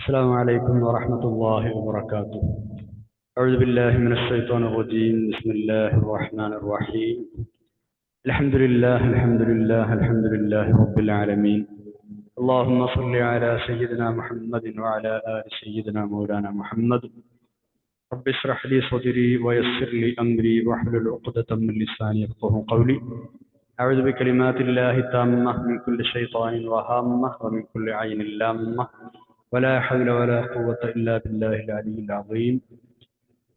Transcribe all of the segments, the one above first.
السلام عليكم ورحمة الله وبركاته. أعوذ بالله من الشيطان الرجيم. بسم الله الرحمن الرحيم. الحمد لله الحمد لله رب العالمين. اللهم صل على سيدنا محمد وعلى آل سيدنا مولانا محمد. رب اشرح لي صدري ويسر لي أمري واحلل عقدة من لساني يفقهوا قولي. أعوذ بكلمات الله التامة من كل شيطان وهامة ومن كل عين لامة ولا حول ولا قوة إلا بالله العلي العظيم.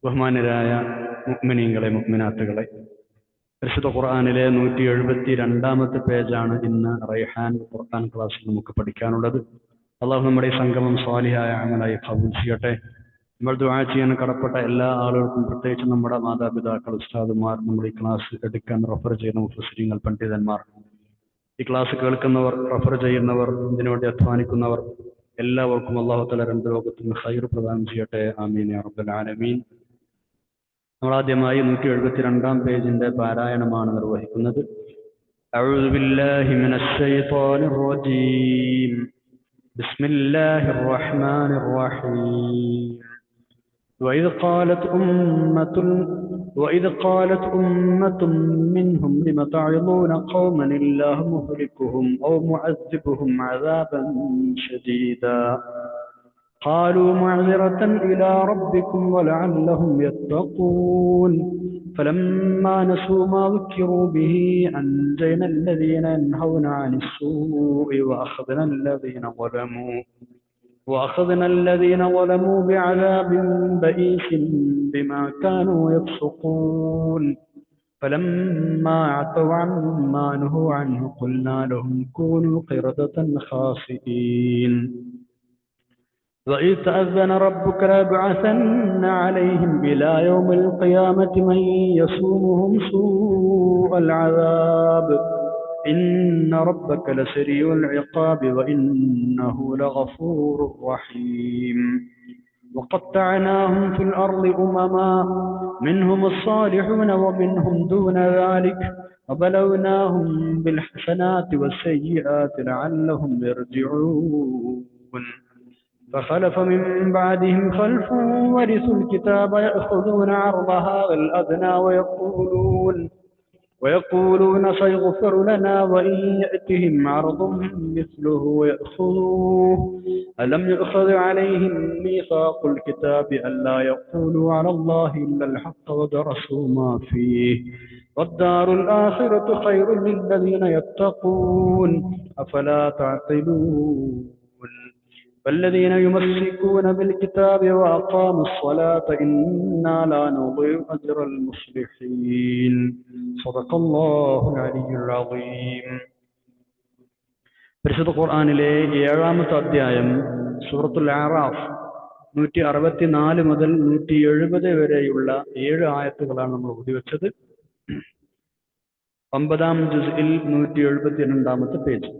ബഹുമാനരായ മുഅ്മിനീങ്ങളെ മുഅ്മിനാത്തുകളെ, പരിശുദ്ധ ഖുർആനിലെ 172-ാമത്തെ പേജാണ് ഇന്ന് റൈഹാൻ ഖുർആൻ ക്ലാസ്സിൽ നമുക്ക് പഠിക്കാനുള്ളത്. അള്ളാഹു നമ്മുടെ ഈ സംഗമം സ്വാലിഹായ അമലായി ഖബൂൽ ചെയ്യട്ടെ. നമ്മൾ ദുആ ചെയ്യാൻ കടപ്പെട്ട എല്ലാ ആളുകൾക്കും, പ്രത്യേകിച്ച് നമ്മുടെ മാതാപിതാക്കൾ, ഉസ്താദുമാർ, നമ്മുടെ ഈ ക്ലാസ് എടുക്കാൻ റഫർ ചെയ്യുന്ന മുഫസ്സിരീങ്ങൾ, പണ്ഡിതന്മാർ, ഈ ക്ലാസ് കേൾക്കുന്നവർ, റഫർ ചെയ്യുന്നവർ, ഇതിനുവേണ്ടി അധ്വാനിക്കുന്നവർ, എല്ലാവർക്കും അല്ലാഹു തആല രണ്ട് ലോകത്തും ഖൈർ പ്രദാനം ചെയ്യട്ടെ. ആമീൻ യാ റബ്ബൽ ആലമീൻ. നമ്മൾ ആദ്യമായി 172-ാം പേജിന്റെ പാരായണമാണ് നിർവഹിക്കുന്നത്. അഊദു ബില്ലാഹി മിനശ് ശൈത്വാനിർ റജീം. ബിസ്മില്ലാഹിർ റഹ്മാനിർ റഹീം. وإذ قالت أمة منهم لم تعظون قوما الله مهلكهم أو معذبهم عذابا شديدا قالوا معذرة إلى ربكم ولعلهم يتقون فلما نسوا ما ذكروا به أنجينا الذين ينهون عن السوء وأخذنا الذين ظلموا بعذاب بئيس بما كانوا يفسقون فلما عتوا عما نهوا عنه قلنا لهم كونوا قردة خاسئين وإذ تأذن ربك ليبعثن عليهم إلى يوم القيامة من يسومهم سوء العذاب إن ربك لسريع العقاب وإنه لغفور رحيم وقطعناهم في الأرض أمما منهم الصالحون ومنهم دون ذلك وبلوناهم بالحسنات والسيئات لعلهم يرجعون فخلف من بعدهم خلف ورثوا الكتاب يأخذون عرض هذا الأدنى ويقولون سيغفر لنا وإن يأتهم عرض مثله ويأخذوه ألم يؤخذ عليهم ميثاق الكتاب ألا يقولوا على الله إلا الحق ودرسوا ما فيه والدار الآخرة خير للذين يتقون أفلا تعقلون والذين يمسكون بالكتاب وأقاموا الصلاة إنا لا نضيع أجر المصلحين صدق الله العلي العظيم. പരിശുദ്ധ ഖുർആനിലെ 7-ാമത്തെ അധ്യായം സൂറത്തുൽ അഅറാഫ് 164 മുതൽ 170 വരെയുള്ള 7 ആയത്തുകളാണ് നമ്മൾ ഓതിവെച്ചത്. 9-ാം ജുസ്ഇൽ 172-ാമത്തെ പേജ്.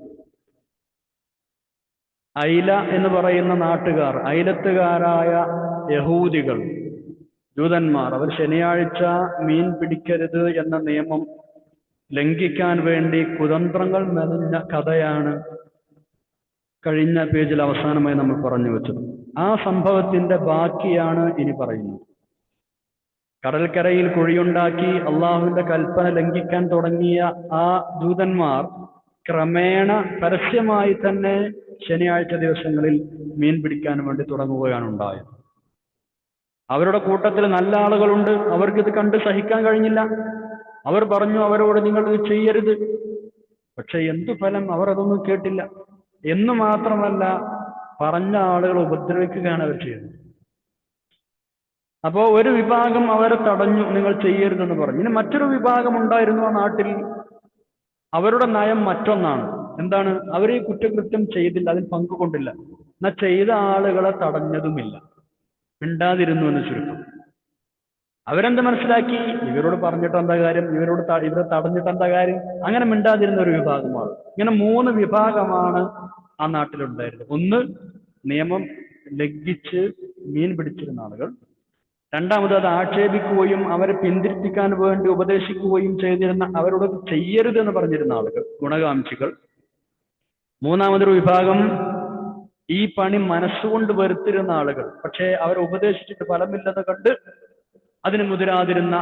ഐല എന്ന് പറയുന്ന നാട്ടുകാർ, ഐലത്തുകാരായ യഹൂദികൾ, ജൂതന്മാർ, അവർ ശനിയാഴ്ച മീൻ പിടിക്കരുത് എന്ന നിയമം ലംഘിക്കാൻ വേണ്ടി കുതന്ത്രങ്ങൾ മെനഞ്ഞ കഥയാണ് കഴിഞ്ഞ പേജിൽ അവസാനമായി നമ്മൾ പറഞ്ഞു വെച്ചത്. ആ സംഭവത്തിന്റെ ബാക്കിയാണ് ഇനി പറയുന്നത്. കടൽക്കരയിൽ കുഴിയുണ്ടാക്കി അള്ളാഹുവിന്റെ കൽപ്പന ലംഘിക്കാൻ തുടങ്ങിയ ആ ജൂതന്മാർ ക്രമേണ പരസ്യമായി തന്നെ ശനിയാഴ്ച ദിവസങ്ങളിൽ മീൻ പിടിക്കാൻ വേണ്ടി തുടങ്ങുകയാണ് ഉണ്ടായത്. അവരുടെ കൂട്ടത്തിൽ നല്ല ആളുകളുണ്ട്. അവർക്കിത് കണ്ട് സഹിക്കാൻ കഴിഞ്ഞില്ല. അവർ പറഞ്ഞു, അവരോട് നിങ്ങൾ ഇത് ചെയ്യരുത്. പക്ഷെ എന്തു ഫലം? അവർ അതൊന്നും കേട്ടില്ല. എന്ന് മാത്രമല്ല, പറഞ്ഞ ആളുകൾ ഉപദ്രവിക്കുകയാണ് അവർ ചെയ്യുന്നത്. അപ്പോ ഒരു വിഭാഗം അവരെ തടഞ്ഞു, നിങ്ങൾ ചെയ്യരുതെന്ന് പറഞ്ഞു. ഇനി മറ്റൊരു വിഭാഗം ഉണ്ടായിരുന്നു ആ നാട്ടിൽ. അവരുടെ നയം മറ്റൊന്നാണ്. എന്താണ്? അവർ ഈ കുറ്റകൃത്യം ചെയ്തില്ല, അതിൽ പങ്കുകൊണ്ടില്ല, എന്നാൽ ചെയ്ത ആളുകളെ തടഞ്ഞതുമില്ല, മിണ്ടാതിരുന്നു എന്ന് ചുരുക്കം. അവരെന്ത് മനസ്സിലാക്കി? ഇവരോട് പറഞ്ഞിട്ട് എന്താ കാര്യം, ഇവരെ തടഞ്ഞിട്ട് എന്താ കാര്യം? അങ്ങനെ മിണ്ടാതിരുന്ന ഒരു വിഭാഗമാണ്. ഇങ്ങനെ 3 വിഭാഗമാണ് ആ നാട്ടിലുണ്ടായിരുന്നത്. ഒന്ന്, നിയമം ലംഘിച്ച് മീൻ പിടിച്ചിരുന്ന ആളുകൾ. രണ്ടാമത്, അത് ആക്ഷേപിക്കുകയും അവരെ പിന്തിരിപ്പിക്കാൻ വേണ്ടി ഉപദേശിക്കുകയും ചെയ്തിരുന്ന, അവരോട് ചെയ്യരുതെന്ന് പറഞ്ഞിരുന്ന ആളുകൾ, ഗുണകാംക്ഷികൾ. മൂന്നാമതൊരു വിഭാഗം, ഈ പണി മനസ്സുകൊണ്ട് വരുത്തിരുന്ന ആളുകൾ, പക്ഷേ അവരെ ഉപദേശിച്ചിട്ട് ഫലമില്ലെന്ന് കണ്ട് അതിന് മുതിരാതിരുന്ന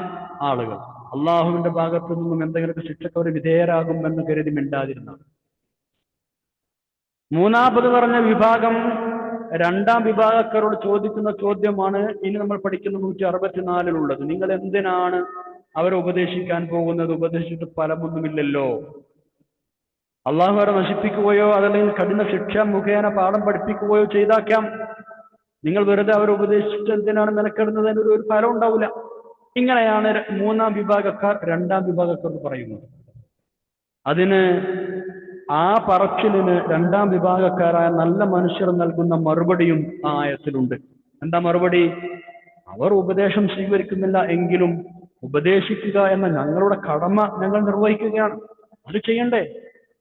ആളുകൾ, അള്ളാഹുവിന്റെ ഭാഗത്തു നിന്നും എന്തെങ്കിലും ശിക്ഷക്ക് അവർ വിധേയരാകുമെന്ന് കരുതി മിണ്ടാതിരുന്ന. മൂന്നാമത് പറഞ്ഞ വിഭാഗം രണ്ടാം വിഭാഗക്കാരോട് ചോദിക്കുന്ന ചോദ്യമാണ് ഇനി നമ്മൾ പഠിക്കുന്ന 164 നിങ്ങൾ എന്തിനാണ് അവരെ ഉപദേശിക്കാൻ പോകുന്നത്? ഉപദേശിച്ചിട്ട് ഫലമൊന്നുമില്ലല്ലോ. അള്ളാഹു അവരെ നശിപ്പിക്കുകയോ അതല്ലെങ്കിൽ കഠിന ശിക്ഷ മുഖേന പാഠം പഠിപ്പിക്കുകയോ ചെയ്താക്കാം. നിങ്ങൾ വെറുതെ അവരെ ഉപദേശിച്ചിട്ട് എന്തിനാണ് മെനക്കെടുന്നത്? ഒരു ഫലം ഉണ്ടാവില്ല. ഇങ്ങനെയാണ് മൂന്നാം വിഭാഗക്കാർ രണ്ടാം വിഭാഗക്കാർ പറയുന്നത്. അതിന് ആ പറച്ചിലിന് രണ്ടാം വിഭാഗക്കാരായ നല്ല മനുഷ്യർ നൽകുന്ന മറുപടിയും ആ ആയത്തിലുണ്ട്. എന്താ മറുപടി? അവർ ഉപദേശം സ്വീകരിക്കുന്നില്ല എങ്കിലും ഉപദേശിക്കുക എന്ന ഞങ്ങളുടെ കടമ ഞങ്ങൾ നിർവഹിക്കുകയാണ്. അത് ചെയ്യണ്ടേ?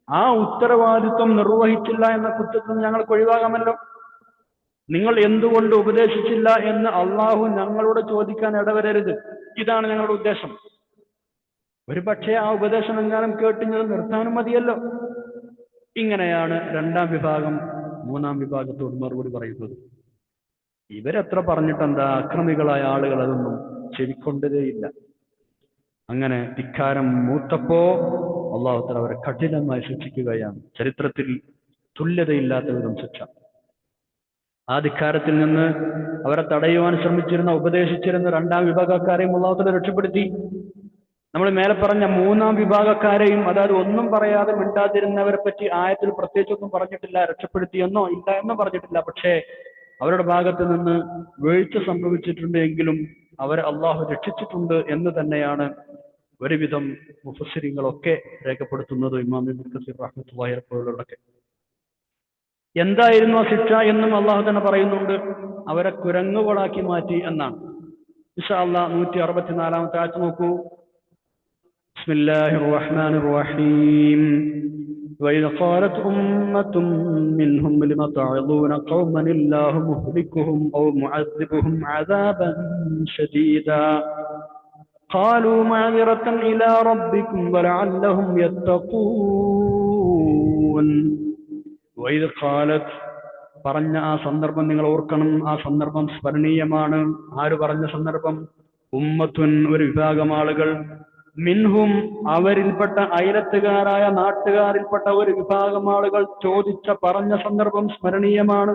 ആ ഉത്തരവാദിത്വം നിർവഹിച്ചില്ല എന്ന കുറ്റത്തിൽ ഞങ്ങൾക്ക് ഒഴിവാകാമല്ലോ. നിങ്ങൾ എന്തുകൊണ്ട് ഉപദേശിച്ചില്ല എന്ന് അള്ളാഹു ഞങ്ങളോട് ചോദിക്കാൻ ഇടവരരുത്. ഇതാണ് ഞങ്ങളുടെ ഉദ്ദേശം. ഒരു പക്ഷേ ആ ഉപദേശം എങ്ങാനും കേട്ടിഞ്ഞത് നിർത്താനും മതിയല്ലോ. ഇങ്ങനെയാണ് രണ്ടാം വിഭാഗം മൂന്നാം വിഭാഗത്തോട് മറുപടി പറയുന്നത്. ഇവരെത്ര പറഞ്ഞിട്ടെന്താ? അക്രമികളായ ആളുകൾ അതൊന്നും ചെവിക്കൊണ്ടതേയില്ല. അങ്ങനെ ധിക്കാരം മൂത്തപ്പോ അള്ളാഹു തആല അവരെ കഠിനമായി ശിക്ഷിക്കുകയാണ്. ചരിത്രത്തിൽ തുല്യതയില്ലാത്ത വിധം ശിക്ഷ. ആ ധിക്കാരത്തിൽ നിന്ന് അവരെ തടയുവാൻ ശ്രമിച്ചിരുന്ന ഉപദേശിച്ചിരുന്ന രണ്ടാം വിഭാഗക്കാരെയും അള്ളാഹു തആല രക്ഷപ്പെടുത്തി. നമ്മൾ മേലെ പറഞ്ഞ മൂന്നാം വിഭാഗക്കാരെയും, അതായത് ഒന്നും പറയാതെ മിണ്ടാതിരുന്നവരെ പറ്റി ആയത്തിൽ പ്രത്യേകിച്ചൊന്നും പറഞ്ഞിട്ടില്ല. രക്ഷപ്പെടുത്തിയെന്നോ ഇല്ല എന്നോ പറഞ്ഞിട്ടില്ല. പക്ഷേ അവരുടെ ഭാഗത്ത് നിന്ന് വീഴ്ച സംഭവിച്ചിട്ടുണ്ട് എങ്കിലും അവരെ അള്ളാഹു രക്ഷിച്ചിട്ടുണ്ട് എന്ന് തന്നെയാണ് ഒരുവിധം മുഫസ്സിരിങ്ങളൊക്കെ രേഖപ്പെടുത്തുന്നത്. ഇമാം ഇബ്നു കസീർ റഹ്മത്തുള്ളാഹി അലൈഹിയൊക്കെ. എന്തായിരുന്നു ആ ശിക്ഷ എന്നും അള്ളാഹു തന്നെ പറയുന്നുണ്ട്. അവരെ കുരങ്ങുകളാക്കി മാറ്റി എന്നാണ്. ഇൻഷാ അല്ലാഹ് 164 ആയത്ത് നോക്കൂ. ബിസ്മില്ലാഹിർ റഹ്മാനിർ റഹീം. وإذ قالت أمة منهم لم تعظون قوما الله مهلكهم أو معذبهم عذابا شديدا قالوا معذرة إلى ربكم ولعلهم يتقون. وإذ قالت പറഞ്ഞ ആ സന്ദർഭം നിങ്ങൾ ഓർക്കണം. ആ സന്ദർഭം സ്മരണീയമാണ്. ആര് പറഞ്ഞ സന്ദർഭം? ഉമ്മത്തുൻ, ഒരു വിഭാഗം ആളുകൾ, മിൻഹും, അവരിൽപ്പെട്ട അയലത്തുകാരായ നാട്ടുകാരിൽപ്പെട്ട ഒരു വിഭാഗം ആളുകൾ പറഞ്ഞ സന്ദർഭം സ്മരണീയമാണ്.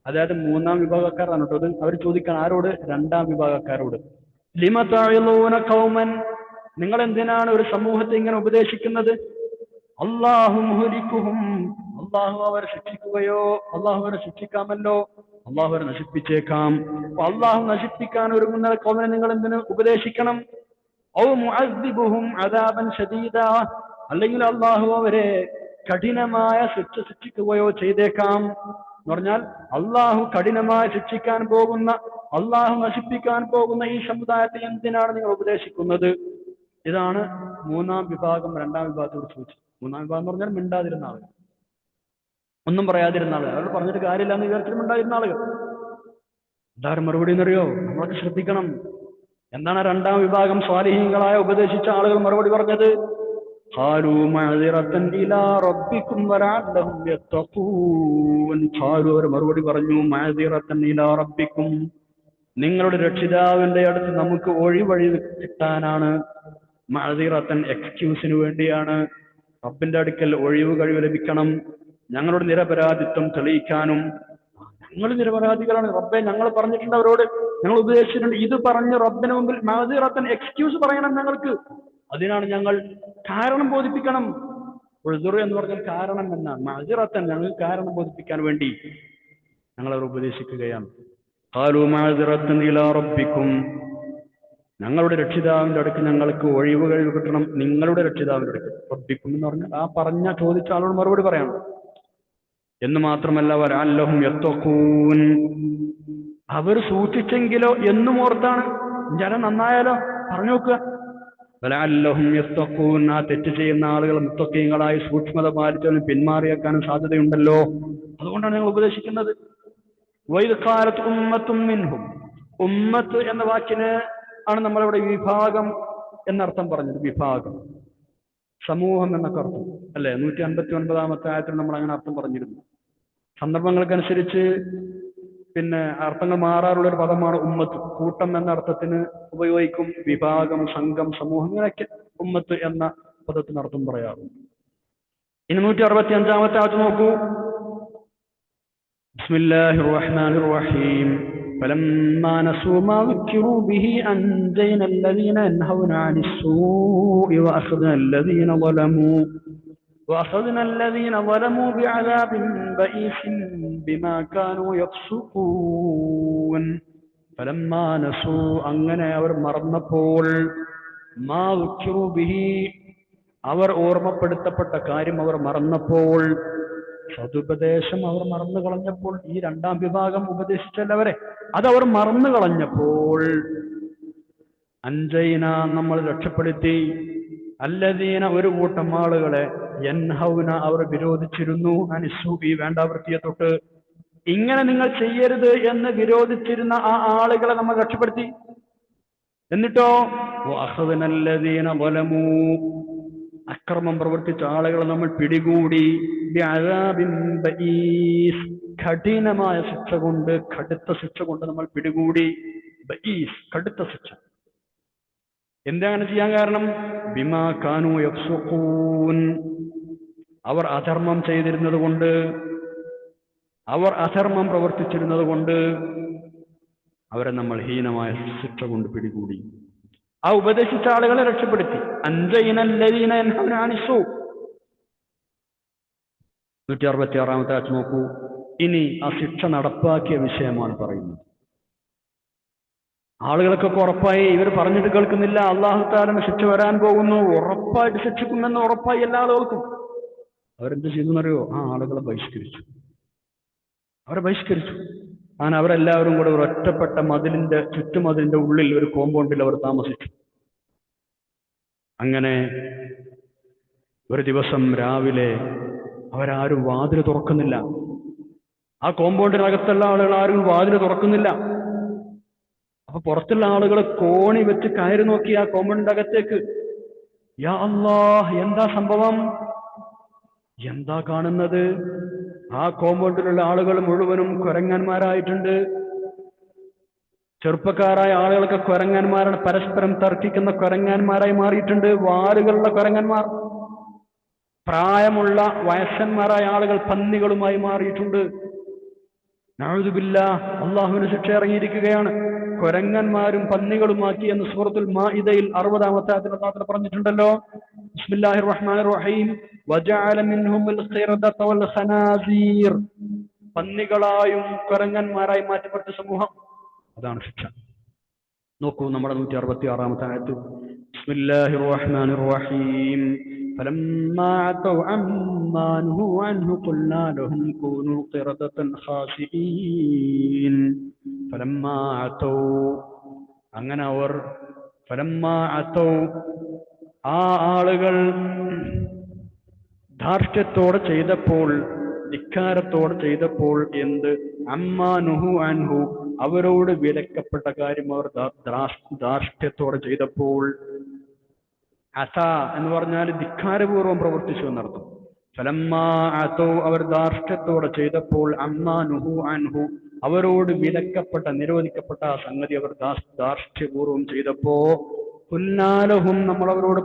അതായത് മൂന്നാം വിഭാഗക്കാരാണ് കേട്ടോ. അവർ ചോദിക്കാൻ ആരോട്? രണ്ടാം വിഭാഗക്കാരോട്. ലിമ തഅളൂന ഖൗമൻ, നിങ്ങൾ എന്തിനാണ് ഒരു സമൂഹത്തെ ഇങ്ങനെ ഉപദേശിക്കുന്നത്? അല്ലാഹു മുഹ്ലികുഹും, അള്ളാഹു അവരെ ശിക്ഷിക്കുകയോ, അള്ളാഹു അവരെ ശിക്ഷിക്കാമല്ലോ, അള്ളാഹു അവരെ നശിപ്പിച്ചേക്കാം. അള്ളാഹു നശിപ്പിക്കാൻ ഒരുങ്ങുന്ന ഖൗമിനെ നിങ്ങൾ എന്തിനു ഉപദേശിക്കണം? ഔ മുഅദ്ദിബുഹും അദാബൻ ശദീദ, അല്ലെങ്കിൽ അള്ളാഹു അവരെ കഠിനമായ ശിക്ഷ ശിക്ഷിക്കുകയോ ചെയ്തേക്കാം. എന്ന് പറഞ്ഞാൽ അള്ളാഹു കഠിനമായി ശിക്ഷിക്കാൻ പോകുന്ന, അള്ളാഹു നശിപ്പിക്കാൻ പോകുന്ന ഈ സമുദായത്തെ എന്തിനാണ് നിങ്ങൾ ഉപദേശിക്കുന്നത്? ഇതാണ് മൂന്നാം വിഭാഗം രണ്ടാം വിഭാഗത്തോട് ചോദിച്ചത്. മൂന്നാം വിഭാഗം എന്ന് പറഞ്ഞാൽ മിണ്ടാതിരുന്ന ആളുകൾ, ഒന്നും പറയാതിരുന്ന ആളുകൾ, അവരോട് പറഞ്ഞിട്ട് കാര്യമില്ല എന്ന് വിചാരിച്ചിട്ട് മിണ്ടാതിരുന്ന ആളുകൾ. എന്തായാലും മറുപടി എന്നറിയോ? നമ്മളൊക്കെ ശ്രദ്ധിക്കണം. എന്താണ് രണ്ടാം വിഭാഗം സ്വാലിഹീങ്ങളായ ഉപദേശിച്ച ആളുകൾ മറുപടി പറഞ്ഞത്? ഖാലൂ മഅദിറത്തൻ ഇലാ റബ്ബിക്കും വലഅല്ലഹും യത്തഖൂൻ. ഖാലൂ, അവർ മറുപടി പറഞ്ഞു, മഅദിറത്തൻ ഇലാ റബ്ബിക്കും, നിങ്ങളുടെ രക്ഷിതാവിന്റെ അടുത്ത് നമുക്ക് ഒഴിവഴി കിട്ടാനാണ്. മഅദിറത്തൻ, എക്സ്ക്യൂസിന് വേണ്ടിയാണ്. റബ്ബിന്റെ അടുക്കൽ ഒഴിവ് കഴിവ് ലഭിക്കണം, ഞങ്ങളുടെ നിരപരാധിത്വം തെളിയിക്കാനും. ഞങ്ങൾ നിരപരാധികളാണ് റബ്ബെ, ഞങ്ങൾ പറഞ്ഞിട്ടുണ്ട് അവരോട്, ഞങ്ങൾ ഉപദേശിച്ചിട്ടുണ്ട്. ഇത് പറഞ്ഞ് റബ്ബിന് മുമ്പിൽ മഅദിറത്തൻ, എക്സ്ക്യൂസ് പറയണം ഞങ്ങൾക്ക്. അതിനാണ് ഞങ്ങൾ കാരണം ബോധിപ്പിക്കണം. ഉൾദുർ എന്ന് പറഞ്ഞാൽ കാരണം എന്നാണ്. മഅദിറത്തൻ, ഞങ്ങൾ കാരണം ബോധിപ്പിക്കാൻ വേണ്ടി ഞങ്ങൾ അവർ ഉപദേശിക്കുകയാണ്. ഖാലൂ മഅദിറത്തൻ ഇലാ റബ്ബിക്കും, ഞങ്ങളുടെ രക്ഷിതാവിന്റെ അടുക്ക് ഞങ്ങൾക്ക് ഒഴിവ് കഴിവ് കിട്ടണം. നിങ്ങളുടെ രക്ഷിതാവിന്റെ അടുക്ക്, റബ്ബിക്കും എന്ന് പറഞ്ഞാൽ ആ പറഞ്ഞ ചോദിച്ച ആളോട് മറുപടി പറയണം എന്ന് മാത്രമല്ല, വലഅല്ലഹും യത്തഖൂൻ, അവർ സൂക്ഷിച്ചെങ്കിലോ എന്നും ഓർത്താണ്. ജനം നന്നായാലോ പറഞ്ഞു നോക്കുക. വലഅല്ലഹും യത്തഖൂൻ, ആ തെറ്റ് ചെയ്യുന്ന ആളുകൾ മുത്തഖീങ്ങളായി സൂക്ഷ്മത പാലിച്ചാലും പിന്മാറിയേക്കാനും സാധ്യതയുണ്ടല്ലോ. അതുകൊണ്ടാണ് ഞങ്ങൾ ഉപദേശിക്കുന്നത്. വഇദ് ഖാലത് ഉമ്മത്തും മിൻഹും, ഉമ്മത്ത് എന്ന വാക്കിന് ആണ് നമ്മളിവിടെ വിഭാഗം എന്നർത്ഥം പറഞ്ഞത്. വിഭാഗം, സമൂഹം എന്നൊക്കെ അർത്ഥം അല്ലെ? 159 ആയത്തിൽ നമ്മൾ അങ്ങനെ അർത്ഥം പറഞ്ഞിരുന്നു. സന്ദർഭങ്ങൾക്കനുസരിച്ച് പിന്നെ അർത്ഥങ്ങൾ മാറാറുള്ള ഒരു പദമാണ് ഉമ്മത്ത്. കൂട്ടം എന്ന അർത്ഥത്തിന് ഉപയോഗിക്കും, വിഭാഗം, സംഘം, സമൂഹം, ഇങ്ങനെയൊക്കെ ഉമ്മത്ത് എന്ന പദത്തിന് അർത്ഥം പറയാറുണ്ട്. ഇനി 165-ാമത്തെ ആയത്ത് നോക്കൂ. ബിസ്മില്ലാഹിർ റഹ്മാനിർ റഹീം. فلما نسوا ما ذكروا به أنجينا الذين ينهون عن السوء وأخذنا الذين ظلموا بعذاب بئيس بما كانوا يفسقون. فلما نسوا അങ്ങനെ അവർ മറന്നപ്പോൾ മാ ذكروا به അവർ ഓർമ്മപ്പെടുത്തപ്പെട്ട കാര്യം അവർ മറന്നപ്പോൾ, സതുപദേശം അവർ മറന്നു കളഞ്ഞപ്പോൾ, ഈ രണ്ടാം വിഭാഗം ഉപദേശിച്ചല്ലവരെ അതവർ മറന്നു കളഞ്ഞപ്പോൾ, അൻജൈന നമ്മൾ രക്ഷപ്പെടുത്തി, അല്ലദീന ഒരു കൂട്ടം ആളുകളെ, യൻഹൗന അവർ വിരോധിച്ചിരുന്നു, അനിസ്സൂഇ വേണ്ടാവൃത്തിയെ തൊട്ട്, ഇങ്ങനെ നിങ്ങൾ ചെയ്യരുത് എന്ന് വിരോധിച്ചിരുന്ന ആ ആളുകളെ നമ്മൾ രക്ഷപ്പെടുത്തി. എന്നിട്ടോ വഅഖദ്നല്ലദീന ളലമൂ അക്രമം പ്രവർത്തിച്ച ആളുകളെ നമ്മൾ പിടികൂടി, ബിഅദാബിൻ ബഈസ് കഠിനമായ ശിക്ഷ കൊണ്ട്, കടുത്ത ശിക്ഷ കൊണ്ട് നമ്മൾ പിടികൂടി. ബഈസ് കടുത്ത ശിക്ഷ. എന്താണ് ചെയ്യാൻ കാരണം? ബിമാ കാനൂ യഫ്സുഖൂൻ അവർ അധർമ്മം ചെയ്തിരുന്നത് കൊണ്ട്, അവർ അധർമ്മം പ്രവർത്തിച്ചിരുന്നത് കൊണ്ട് അവരെ നമ്മൾ ഹീനമായ ശിക്ഷ കൊണ്ട് പിടികൂടി. ആ ഉപദേശിച്ച ആളുകളെ രക്ഷപ്പെടുത്തി. അൻജൈനല്ലദീന യൻഹൗന അനിസ്സൂ. 166-ാമത്തെ ആയത്ത് നോക്കൂ. ഇനി ആ ശിക്ഷ നടപ്പാക്കിയ വിഷയമാണ് പറയുന്നത്. ആളുകൾക്കൊക്കെ ഉറപ്പായി, ഇവർ പറഞ്ഞിട്ട് കേൾക്കുന്നില്ല, അല്ലാഹു തആല ശിക്ഷ വരാൻ പോകുന്നു, ഉറപ്പായിട്ട് ശിക്ഷിക്കുമെന്ന് ഉറപ്പായി എല്ലാ ആളുകൾക്കും. അവരെന്ത് ചെയ്തെന്നറിയോ? ആ ആളുകളെ ബഹിഷ്കരിച്ചു. അവരെ ബഹിഷ്കരിച്ചു. അങ്ങനെ അവരെല്ലാവരും കൂടെ ഒരു ഒറ്റപ്പെട്ട മതിലിന്റെ ചുറ്റുമതിലിന്റെ ഉള്ളിൽ ഒരു കോമ്പൗണ്ടിൽ അവർ താമസിച്ചു. അങ്ങനെ ഒരു ദിവസം രാവിലെ അവരാരും വാതിൽ തുറക്കുന്നില്ല. ആ കോമ്പൗണ്ടിനകത്തുള്ള ആളുകൾ ആരും വാതിൽ തുറക്കുന്നില്ല. അപ്പൊ പുറത്തുള്ള ആളുകൾ കോണി വെച്ച് കയറി നോക്കി ആ കോമ്പൗണ്ടിന്റെ അകത്തേക്ക്. യാ അല്ലാഹ്, എന്താ സംഭവം? എന്താ കാണുന്നത്? ആ കോമ്പൗണ്ടിലുള്ള ആളുകൾ മുഴുവനും കുരങ്ങന്മാരായിട്ടുണ്ട്. ചെറുപ്പക്കാരായ ആളുകളൊക്കെ കുരങ്ങന്മാരാണ്, പരസ്പരം തർക്കിക്കുന്ന കുരങ്ങന്മാരായി മാറിയിട്ടുണ്ട്. വാലുകളുള്ള കുരങ്ങന്മാർ. പ്രായമുള്ള വയസ്സന്മാരായ ആളുകൾ പന്നികളുമായി മാറിയിട്ടുണ്ട്. നഊദു ബില്ലാഹ്, അള്ളാഹുവിന് ശിക്ഷ ഇറങ്ങിയിരിക്കുകയാണ്. കുരങ്ങന്മാരും പന്നികളുമാക്കി എന്ന് സൂറത്തുൽ മാഇദയിൽ 60-ാമത്തെ ആയത്തിൽ പറഞ്ഞിട്ടുണ്ടല്ലോ. ബിസ്മില്ലാഹിർ റഹ്മാനിർ റഹീം. വജഅല മിൻഹുൽ ഖിറദത വൽ ഖനാസീർ. പന്നികളായും കുരങ്ങന്മാരായി മാറ്റപ്പെട്ട സമൂഹം. അതാണ് ശിക്ഷ. നോക്കൂ നമ്മുടെ 166-ാമത്തെ ആയത്ത്. ബിസ്മില്ലാഹിർ റഹ്മാനിർ റഹീം. فلما عتوا عما نهوا عنه قلنا لهم كونوا قردة خاسئين. فلما عتوا അങ്ങനെ അവർ ഫലമ്മാ അത്തൗ ആ ആളുകൾ ധാർഷ്ട്യത്തോടെ ചെയ്തപ്പോൾ, ധിക്കാരത്തോടെ ചെയ്തപ്പോൾ, എന്ത്? അമ്മാ നുഹു അൻഹു അവരോട് വിലക്കപ്പെട്ട കാര്യം അവർ ധാർഷ്ട്യത്തോടെ ചെയ്തപ്പോൾ. അത എന്ന് പറഞ്ഞാൽ ധിക്കാരപൂർവം പ്രവർത്തിച്ചു എന്നർത്ഥം. ഫലമ്മാ അത്തൗ അവർ ധാർഷ്ട്യത്തോടെ ചെയ്തപ്പോൾ, അമ്മാ നുഹു അൻഹു അവരോട് വിലക്കപ്പെട്ട നിരോധിക്കപ്പെട്ട ആ സംഗതി അവർ ധാർഷ്ട്യപൂർവം ചെയ്തപ്പോ, ഖുൽനാലഹും നമ്മളവരോട്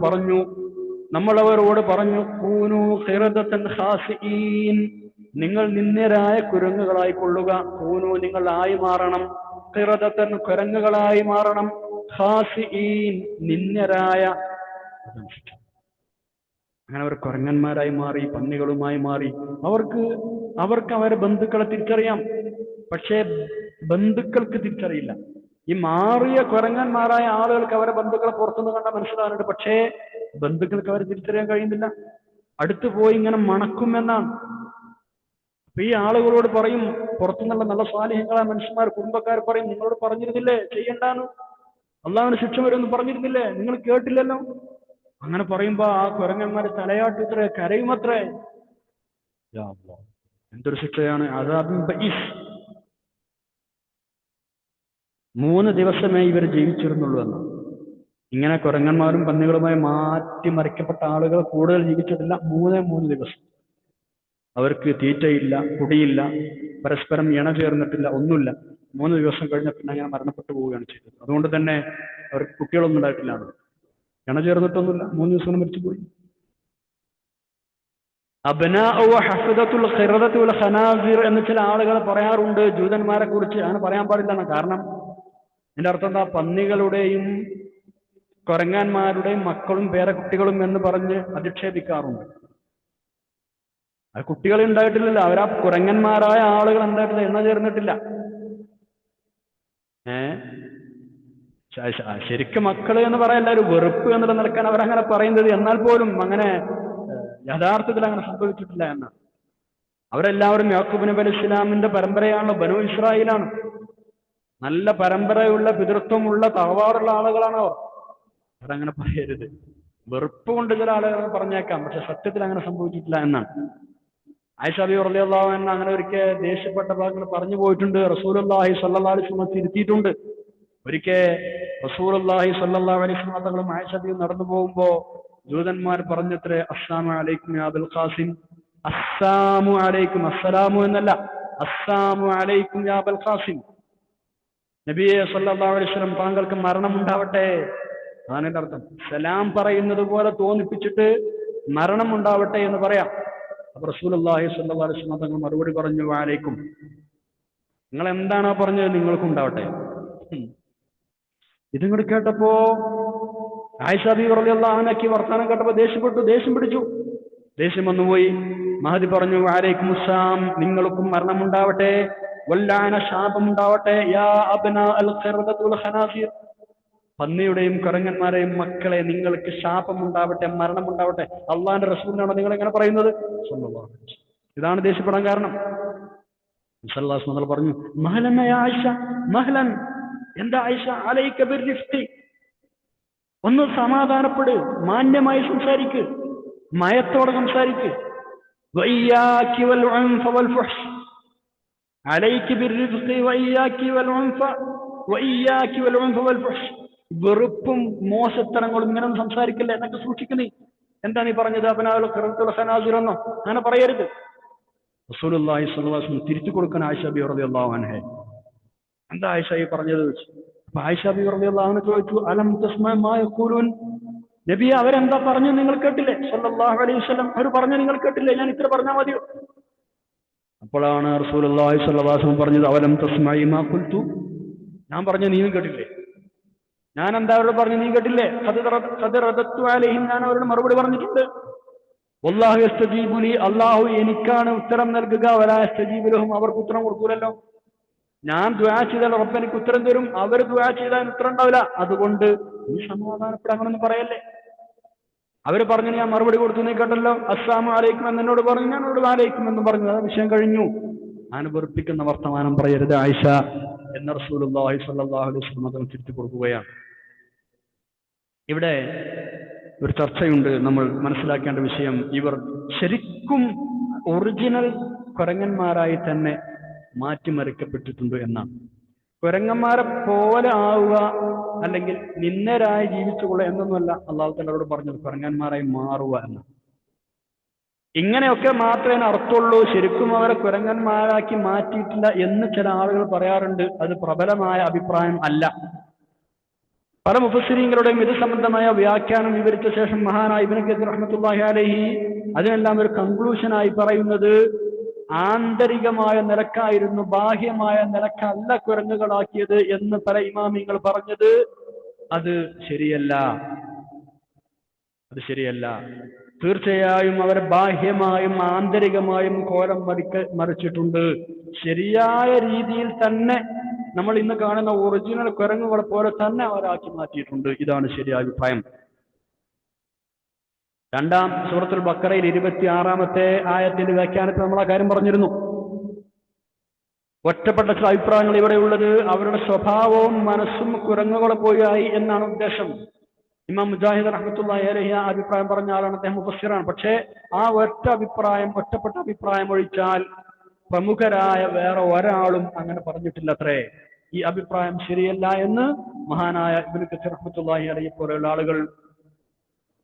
പറഞ്ഞു, കൂനൂ ഖിറദതൻ ഖാസിഈൻ നിങ്ങൾ നിന്ദ്യരായ കുരങ്ങുകളായി കൊള്ളുക. കൂനൂ നിങ്ങൾ ആയി മാറണം, ഖിറദതൻ കുരങ്ങുകളായി മാറണം, ഖാസിഈൻ നിന്ദ്യരായ. അങ്ങനെ അവർ കുരങ്ങന്മാരായി മാറി, പന്നികളുമായി മാറി. അവർക്ക് അവരെ ബന്ധുക്കളെ തിരിച്ചറിയാം, പക്ഷേ ബന്ധുക്കൾക്ക് തിരിച്ചറിയില്ല. ഈ മാറിയ കുരങ്ങന്മാരായ ആളുകൾക്ക് അവരെ ബന്ധുക്കളെ പുറത്തുനിന്ന് കണ്ട മനസ്സിലാകുന്നുണ്ട്, പക്ഷേ ബന്ധുക്കൾക്ക് അവരെ തിരിച്ചറിയാൻ കഴിയുന്നില്ല. അടുത്ത് പോയി ഇങ്ങനെ മണക്കുമെന്നാണ്. അപ്പൊ ഈ ആളുകളോട് പറയും, പുറത്തുനിന്നുള്ള നല്ല സ്വാലിഹ്യങ്ങളായ മനുഷ്യന്മാർ, കുടുംബക്കാർ പറയും, നിങ്ങളോട് പറഞ്ഞിരുന്നില്ലേ ചെയ്യണ്ടാന്ന്, അള്ളാഹുവിന് ശിക്ഷ വരുമെന്ന് പറഞ്ഞിരുന്നില്ലേ, നിങ്ങൾ കേട്ടില്ലല്ലോ. അങ്ങനെ പറയുമ്പോ ആ കുരങ്ങന്മാര് തലയാട്ടിത്രേ, കരയുമത്രേ. എന്തൊരു ശിക്ഷയാണ്! അദാബുൻ ബഈസ്. 3 ദിവസമേ ഇവർ ജീവിച്ചിരുന്നുള്ളൂ എന്ന്. ഇങ്ങനെ കുരങ്ങന്മാരും പന്നികളുമായി മാറ്റി മറിക്കപ്പെട്ട ആളുകൾ കൂടുതൽ ജീവിച്ചിട്ടില്ല. 3 ദിവസം. അവർക്ക് തീറ്റയില്ല, കുടിയില്ല, പരസ്പരം ഇണ ചേർന്നിട്ടില്ല, ഒന്നുമില്ല. 3 ദിവസം കഴിഞ്ഞ പിന്നെ അങ്ങനെ മരണപ്പെട്ടു പോവുകയാണ് ചെയ്തത്. അതുകൊണ്ട് തന്നെ അവർക്ക് കുട്ടികളൊന്നും ഉണ്ടായിട്ടില്ല. ഇണ ചേർന്നിട്ടൊന്നുമില്ല, 3 ദിവസം മരിച്ചുപോയി. അബ്നാഉ ഹഫദത്തുൽ ഖിറദത്തുൽ ഖനാസിർ എന്ന് ചില ആളുകൾ പറയാറുണ്ട് ജൂതന്മാരെ കുറിച്ച്. അങ്ങനെ പറയാൻ പാടില്ല. കാരണം എന്റെ അർത്ഥം എന്താ? പന്നികളുടെയും കുരങ്ങന്മാരുടെയും മക്കളും പേരക്കുട്ടികളും എന്ന് പറഞ്ഞ് അധിക്ഷേപിക്കാറുണ്ട്. അത് കുട്ടികൾ ഉണ്ടായിട്ടില്ലല്ലോ, അവരാ കുരങ്ങന്മാരായ ആളുകൾ എന്തായിട്ടില്ല, എണ്ണ ചേർന്നിട്ടില്ല. ശരിക്കും മക്കള് എന്ന് പറയല്ല, ഒരു വെറുപ്പ് എന്നുള്ള നിലക്കാണ് അവരങ്ങനെ പറയുന്നത്. എന്നാൽ പോലും അങ്ങനെ യഥാർത്ഥത്തിൽ അങ്ങനെ സംഭവിച്ചിട്ടില്ല എന്നാണ്. അവരെല്ലാവരും യാക്കൂബ് നബി അലൈഹി ഇസ്ലാമിന്റെ പരമ്പരയാണല്ലോ, ബനു ഇസ്രായേലാണ്. നല്ല പരമ്പരയുള്ള പിതൃത്വമുള്ള തറവാടുള്ള ആളുകളാണ് അവർ. അവരങ്ങനെ പറയരുത്. വെറുപ്പ് കൊണ്ട് ചില ആളുകൾ പറഞ്ഞേക്കാം, പക്ഷെ സത്യത്തിൽ അങ്ങനെ സംഭവിച്ചിട്ടില്ല എന്നാണ്. ആയിഷ ബിബി റളിയല്ലാഹു അൻഹ അങ്ങനെ ഒരിക്കൽ ദേഷ്യപ്പെട്ട ഭാഗങ്ങൾ പറഞ്ഞു പോയിട്ടുണ്ട്. റസൂലുള്ളാഹി സ്വല്ലല്ലാഹു അലൈഹി വസല്ലം തിരുത്തിയിട്ടുണ്ട്. ഒരിക്കൽ റസൂലുള്ളാഹി സ്വല്ലല്ലാഹു അലൈഹി വസല്ലം തങ്ങളും ആയിഷ ബിബി നടന്നു പോകുമ്പോ ജൂതന്മാർ പറഞ്ഞത്രേ, അസ്സലാമു അലൈക്കും യാ അബുൽ ഖാസിം. അസ്സലാമു അലൈക്കും, അസ്സലാമു എന്നല്ല, അസ്സലാമു അലൈക്കും യാ അബുൽ ഖാസിം. നബിയെ സ്വല്ലല്ലാഹു അലൈഹി വസല്ലം താങ്കൾക്ക് മരണമുണ്ടാവട്ടെ. അതാണ് എന്റെ അർത്ഥം. സലാം പറയുന്നത് പോലെ തോന്നിപ്പിച്ചിട്ട് മരണമുണ്ടാവട്ടെ എന്ന് പറയാം. അപ്പൊ റസൂലുള്ളാഹി സ്വല്ലല്ലാഹു അലൈഹി വസല്ലം തങ്ങൾ മറുപടി പറഞ്ഞു, വഅലൈക്കും. നിങ്ങൾ എന്താണോ പറഞ്ഞത് നിങ്ങൾക്കും ഉണ്ടാവട്ടെ. ഇതിങ്ങോട്ട് കേട്ടപ്പോ ആയിഷ ബിബി റളിയല്ലാഹു അൻഹയ്ക്ക് വർത്തമാനം കേട്ടപ്പോ ദേഷ്യം പിടിച്ചു. ദേഷ്യം വന്നുപോയി. മഹദി പറഞ്ഞു, വഅലൈക്കും അസ്സലാം, നിങ്ങൾക്കും മരണമുണ്ടാവട്ടെ. വല്ലാന, ശാപമുണ്ടാവട്ടെ. യാ അബ്നാ അൽ ഖിർദത്തി വൽ ഖനാസിർ, പന്നിയുടെയും കുരങ്ങന്മാരെയും മക്കളെ, നിങ്ങൾക്ക് ശാപമുണ്ടാവട്ടെ, മരണമുണ്ടാവട്ടെ. അള്ളാന്റെ റസൂലിനാണോ നിങ്ങൾ എങ്ങനെ പറയുന്നത്? ഇതാണ് ദേഷ്യപ്പെടാൻ കാരണം. സല്ലല്ലാഹു അലൈഹി വസല്ലം പറഞ്ഞു, മഹലൻ യാ ആയിഷ, മഹലൻ. എന്താ ആയിഷ? അലൈക ബിർരിഫ്ഖി, ഒന്ന് സമാധാനപ്പെട്, മാന്യമായി സംസാരിക്ക്, മയത്തോടെ സംസാരിക്ക്. വഇയ്യാകി വൽ ഉൻഫ വൽ ഫുഹ്ഷ്, അലൈക ബിർരിഫ്ഖി വഇയ്യാകി വൽ ഉൻഫ വഇയ്യാകി വൽ ഉൻഫ വൽ ഫുഹ്ഷ്. വെറുപ്പും മോശത്തരങ്ങളും ഇങ്ങനെ സംസാരിക്കില്ല, എന്നൊക്കെ സൂക്ഷിക്കുന്നേ. എന്താ നീ പറഞ്ഞത്? അബ്നാഉൽ ഖിർദത്തുൽ ഖനാസിർ എന്നോ? അങ്ങനെ പറയരുത്. റസൂലുള്ളാഹി സ്വല്ലല്ലാഹു അലൈഹി വസല്ലം തിരിച്ചു കൊടുക്കാൻ ആയിഷ ബിബി റളിയല്ലാഹു അൻഹ. എന്താ ആയിഷ ഈ പറഞ്ഞത്? അപ്പൊ ആയിഷ ബിബി റളിയല്ലാഹു അൻഹ ചോദിച്ചു, അലം തസ്മഅ മാ യഖൂലൂൻ, നബിയെ അവരെന്താ പറഞ്ഞു നിങ്ങൾ കേട്ടില്ലേ? സ്വല്ലല്ലാഹു അലൈഹി വസല്ലം അവർ പറഞ്ഞു നിങ്ങൾ കേട്ടില്ലേ? ഞാൻ ഇത്ര പറഞ്ഞാൽ മതിയോ? അപ്പോഴാണ് റസൂലുള്ളാഹി സ്വല്ലല്ലാഹു അലൈഹി വസല്ലം പറഞ്ഞത്, അവലം തസ്മഇ മാ ഖുൽതു, ഞാൻ പറഞ്ഞു നീയും കേട്ടില്ലേ? ഞാൻ എന്താ അവരോട് പറഞ്ഞു, നീ കേട്ടില്ലേ? ഖദ് റദത്തു അലൈഹിം, ഞാൻ അവരോട് മറുപടി പറഞ്ഞിട്ടുണ്ട്. വല്ലാഹു യസ്തജീബു ലി, അല്ലാഹു എനിക്കാണ് ഉത്തരം നൽകുക. വലാ യസ്തജീബു ലഹും, അവർക്ക് ഉത്തരം കൊടുക്കൂലല്ലോ. ഞാൻ ദുആ ചെയ്താൽ റബ്ബ് എനിക്ക് ഉത്തരം തരും, അവർ ദുആ ചെയ്താൽ ഉത്തരം ഉണ്ടാവില്ല. അതുകൊണ്ട് നീ സമാധാനപ്പെടാൻ അങ്ങനൊന്നും പറയല്ലേ. അവര് പറഞ്ഞു, ഞാൻ മറുപടി കൊടുത്തു, നീ കേട്ടല്ലോ. അസ്സലാമു അലൈക്കും എന്ന് എന്നോട് പറഞ്ഞു, ഞാൻ അവരോട് വഅലൈക്കും എന്ന് പറഞ്ഞു. അത് വിഷയം കഴിഞ്ഞു. ഞാൻ വെറുപ്പിക്കുന്ന വർത്തമാനം പറയരുത് ആയിഷ എന്ന റസൂലുള്ളാഹി സ്വല്ലല്ലാഹു അലൈഹി വസല്ലം തിരുത്തി കൊടുക്കുകയാണ്. ഇവിടെ ഒരു ചർച്ചയുണ്ട്. നമ്മൾ മനസ്സിലാക്കേണ്ട വിഷയം, ഇവർ ശരിക്കും ഒറിജിനൽ കുരങ്ങന്മാരായി തന്നെ മാറ്റിമറിക്കപ്പെട്ടിട്ടുണ്ട് എന്നാണ്. കുരങ്ങന്മാരെ പോലെ ആവുക അല്ലെങ്കിൽ നിന്നരായി ജീവിച്ചുകൊള്ളുക എന്നൊന്നുമല്ല അള്ളാഹു തആല അവരോട് പറഞ്ഞത്, കുരങ്ങന്മാരായി മാറുക എന്ന്. ഇങ്ങനെയൊക്കെ മാത്രമേ അർത്ഥമുള്ളൂ. ശരിക്കും അവരെ കുരങ്ങന്മാരാക്കി മാറ്റിയിട്ടില്ല എന്ന് ചില ആളുകൾ പറയാറുണ്ട്. അത് പ്രബലമായ അഭിപ്രായം അല്ല. പല മുഫസ്സിരീങ്ങളുടെയും ഇത് സംബന്ധമായ വ്യാഖ്യാനം വിവരിച്ച ശേഷം മഹാനായ ഇബ്നു കസീർ റഹ്മത്തുള്ളാഹി അലൈഹി അതിനെല്ലാം ഒരു കൺക്ലൂഷനായി പറയുന്നത്, ആന്തരികമായ നിലക്കായിരുന്നു, ബാഹ്യമായ നിലക്കല്ല കുരങ്ങുകളാക്കിയത് എന്ന് പല ഇമാമിങ്ങൾ പറഞ്ഞത് അത് ശരിയല്ല. തീർച്ചയായും അവരെ ബാഹ്യമായും ആന്തരികമായും കോലം മറിച്ചിട്ടുണ്ട്. ശരിയായ രീതിയിൽ തന്നെ നമ്മൾ ഇന്ന് കാണുന്ന ഒറിജിനൽ കുരങ്ങുകളെ പോലെ തന്നെ അവരാക്കി മാറ്റിയിട്ടുണ്ട്. ഇതാണ് ശരിയായ അഭിപ്രായം. രണ്ടാം സൂറത്തുൽ ബഖറയിൽ 26-ാമത്തെ ആയത്തിന്റെ വ്യാഖ്യാനത്തിൽ നമ്മൾ ആ കാര്യം പറഞ്ഞിരുന്നു. ഒറ്റപ്പെട്ട ചില അഭിപ്രായങ്ങൾ ഇവിടെ ഉള്ളത്, അവരുടെ സ്വഭാവവും മനസ്സും കുരങ്ങുകളെ പോയി എന്നാണ് ഉദ്ദേശം. ഇമാം മുജാഹിദ് റഹ്മത്തുള്ളാഹി അലൈഹി ആ അഭിപ്രായം പറഞ്ഞ ആളാണ്, അദ്ദേഹം മുഫസ്സിറാണ്. പക്ഷേ ആ ഒറ്റപ്പെട്ട അഭിപ്രായം ഒഴിച്ചാൽ പ്രമുഖരായ വേറെ ഒരാളും അങ്ങനെ പറഞ്ഞിട്ടില്ലത്രേ. ഈ അഭിപ്രായം ശരിയല്ല എന്ന് മഹാനായ ഇബ്നു കസീർ റഹ്മത്തുള്ളാഹി അലൈഹി പോലെയുള്ള ആളുകൾ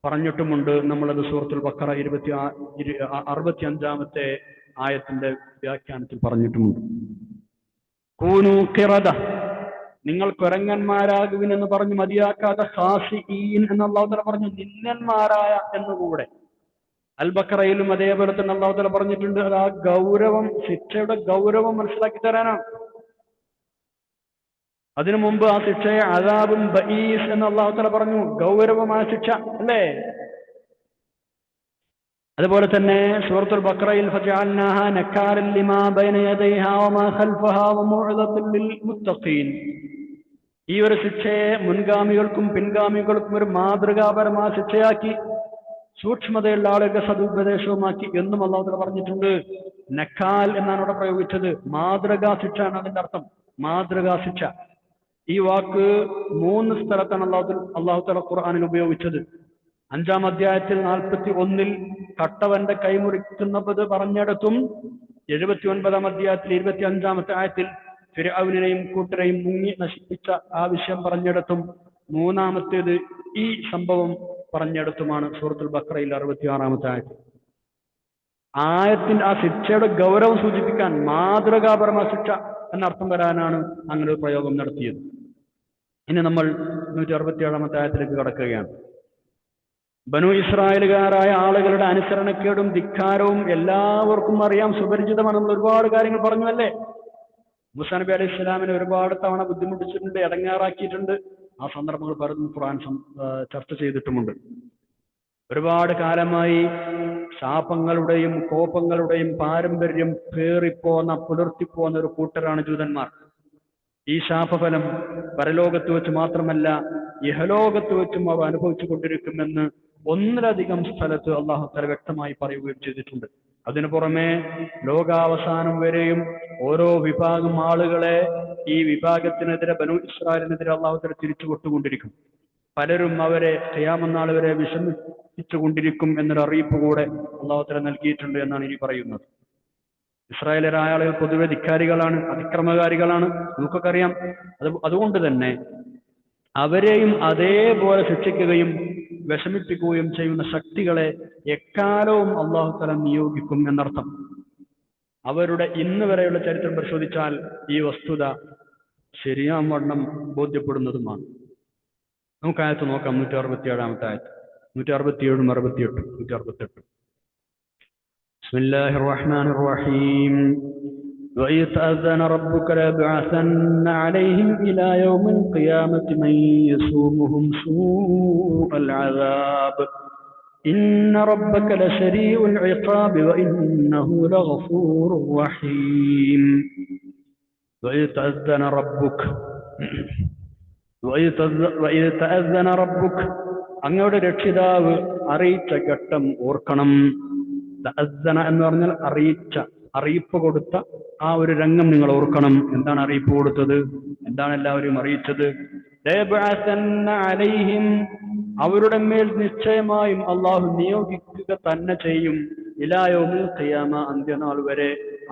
പറഞ്ഞിട്ടുമുണ്ട്. നമ്മളത് സൂറത്തുൽ ബഖറ 65-ാമത്തെ ആയത്തിന്റെ വ്യാഖ്യാനത്തിൽ പറഞ്ഞിട്ടുമുണ്ട്. കൂനു ഖിറദ, നിങ്ങൾ കുരങ്ങന്മാരാകുവിനെന്ന് പറഞ്ഞു മതിയാക്കാതെ ഖാസിഈൻ എന്ന് അല്ലാഹു തആല പറഞ്ഞു, നിന്ദന്മാരായ എന്നുകൂടെ. അൽ ബഖറയിലും അതേപോലെ തന്നെ അല്ലാഹു തആല പറഞ്ഞിട്ടുണ്ട്. അത് ആ ഗൗരവം, ശിക്ഷയുടെ ഗൗരവം മനസ്സിലാക്കി തരാനാണ്. അതിനു മുമ്പ് ആ ശിക്ഷയെ അദാബുൻ ബഈസ് എന്ന് അല്ലാഹു തആല പറഞ്ഞു, ഗൗരവമായ ശിക്ഷ അല്ലേ? അതുപോലെ തന്നെ സൂറത്തുൽ ബഖറയിൽ ഫജഅൽനാഹാ നക്കാലൻ ലിമാ ബൈന യദൈഹാ വമാ ഖൽഫഹാ വമൗഇദത്തുൽ ലിൽ മുത്തഖീൻ. ഈ ഒരു ശിക്ഷയെ മുൻഗാമികൾക്കും പിൻഗാമികൾക്കും ഒരു മാതൃകാപരമായ ശിക്ഷയാക്കി, സൂക്ഷ്മതയുള്ള ആളുകളുടെ സദുപദേശവുമാക്കി എന്നും അല്ലാഹു തആല പറഞ്ഞിട്ടുണ്ട്. നക്കാൽ എന്നാണ് അവിടെ പ്രയോഗിച്ചത്. മാതൃകാ ശിക്ഷ ആണ് അതിന്റെ അർത്ഥം, മാതൃകാ ശിക്ഷ. ഈ വാക്ക് 3 സ്ഥലത്താണ് അല്ലാഹു തആല ഖുർആനിൽ ഉപയോഗിച്ചത്. 5-ാം അധ്യായത്തിൽ 41-ൽ കട്ടവന്റെ കൈമുറിക്കുന്നത് പറഞ്ഞിടത്തും 79-ാം അധ്യായത്തിൽ 25-ാമത്തെ ആയത്തിൽ ഫിർഔനെയും കൂട്ടരെയും മുങ്ങി നശിപ്പിച്ച ആ വിഷയം പറഞ്ഞിടത്തും 3-ാമത്തേത് ഈ സംഭവം പറഞ്ഞിടത്തുമാണ് സൂറത്തുൽ ബഖറയിൽ 66-ാമത്തെ ആയത്തിൽ. ആയത്തിന്റെ ആ ശിക്ഷയുടെ ഗൗരവം സൂചിപ്പിക്കാൻ മാതൃകാപരമായ ശിക്ഷ എന്നർത്ഥം വരാനാണ് അങ്ങനെ ഒരു പ്രയോഗം നടത്തിയത്. ഇനി നമ്മൾ 167-ാമത്തെ ആയത്തിലേക്ക് കടക്കുകയാണ്. ബനു ഇസ്രായേലുകാരായ ആളുകളുടെ അനുസരണക്കേടും ധിക്കാരവും എല്ലാവർക്കും അറിയാം, സുപരിചിതമാണ്. നമ്മൾ ഒരുപാട് കാര്യങ്ങൾ പറഞ്ഞു അല്ലേ? മൂസാ നബി അലൈഹി ഇസ്ലാമിനെ ഒരുപാട് തവണ ബുദ്ധിമുട്ടിച്ചിട്ടുണ്ട്, ഇടങ്ങാറാക്കിയിട്ടുണ്ട്. ആ സന്ദർഭങ്ങൾ പലതും ഖുർആൻ ചർച്ച ചെയ്തിട്ടുമുണ്ട്. ഒരുപാട് കാലമായി ശാപങ്ങളുടെയും കോപങ്ങളുടെയും പാരമ്പര്യം പുലർത്തിപ്പോന്ന ഒരു കൂട്ടരാണ് ജൂതന്മാർ. ഈ ശാപഫലം പരലോകത്ത് വെച്ച് മാത്രമല്ല ഇഹലോകത്ത് വെച്ചും അവർ അനുഭവിച്ചു കൊണ്ടിരിക്കുമെന്ന് 1-ലധികം സ്ഥലത്ത് അല്ലാഹു തആല വ്യക്തമായി പറയുകയും ചെയ്തിട്ടുണ്ട്. അതിനു പുറമെ ലോകാവസാനം വരെയും ഓരോ വിഭാഗം ആളുകളെ ഈ വിഭാഗത്തിനെതിരെ, ബനു ഇസ്രായേലിനെതിരെ അല്ലാഹു തആല തിരിച്ചു കൊണ്ടുകൊണ്ടിരിക്കും. പലരും അവരെ ഖിയാമത്ത് നാൾ വരെ വിഷമിപ്പിച്ചുകൊണ്ടിരിക്കും എന്നൊരു അറിയിപ്പ് കൂടെ അല്ലാഹു തആല നൽകിയിട്ടുണ്ട് എന്നാണ് ഇനി പറയുന്നത്. ഇസ്രായേലരായ ആളുകൾ പൊതുവെ ധിക്കാരികളാണ്, അതിക്രമകാരികളാണ്, നമുക്കൊക്കെ അറിയാം. അതുകൊണ്ട് തന്നെ അവരെയും അതേപോലെ ശിക്ഷിക്കുകയും വിഷമിപ്പിക്കുകയും ചെയ്യുന്ന ശക്തികളെ എക്കാലവും അല്ലാഹു തആല നിയോഗിക്കും എന്നർത്ഥം. അവരുടെ ഇന്ന് വരെയുള്ള ചരിത്രം പരിശോധിച്ചാൽ ഈ വസ്തുത ശരിയാവണ്ണം ബോധ്യപ്പെടുന്നതുമാണ്. നമുക്ക് ആയത്ത് നോക്കാം. 167-ാമത്തെ ആയത്ത്, 167ഉം 68ഉം 168. ബിസ്മില്ലാഹിർ റഹ്മാനിർ റഹീം. وَإِذْ تَأَذَّنَ رَبُّكَ لَيَبْعَثَنَّ عَلَيْهِمْ إِلَى يَوْمِ الْقِيَامَةِ مَن يَسُومُهُمْ سُوءَ الْعَذَابِ إِنَّ رَبَّكَ لَسَرِيعُ الْعِقَابِ وَإِنَّهُ لَغَفُورٌ رَحِيمٌ. وَإِذْ تَأَذَّنَ رَبُّكَ, അങ്ങയുടെ രക്ഷിതാവ് അറിയിച്ച ഘട്ടം ഓർക്കണം. തഅസ്സന എന്ന് പറഞ്ഞാൽ അറിയിപ്പ് കൊടുത്ത ആ ഒരു രംഗം നിങ്ങൾ ഓർക്കണം. എന്താണ് അറിയിപ്പ് കൊടുത്തത്? എന്താണ് എല്ലാവരും അറിയിച്ചത്? ലയബ്അസന്ന അലൈഹിം, അവരുടെ മേൽ നിശ്ചയമായും അള്ളാഹു നിയോഗിക്കുക തന്നെ ചെയ്യും. ഇലാ യൗമിൽ ഖിയാമ, അന്ത്യനാൾ വരെ.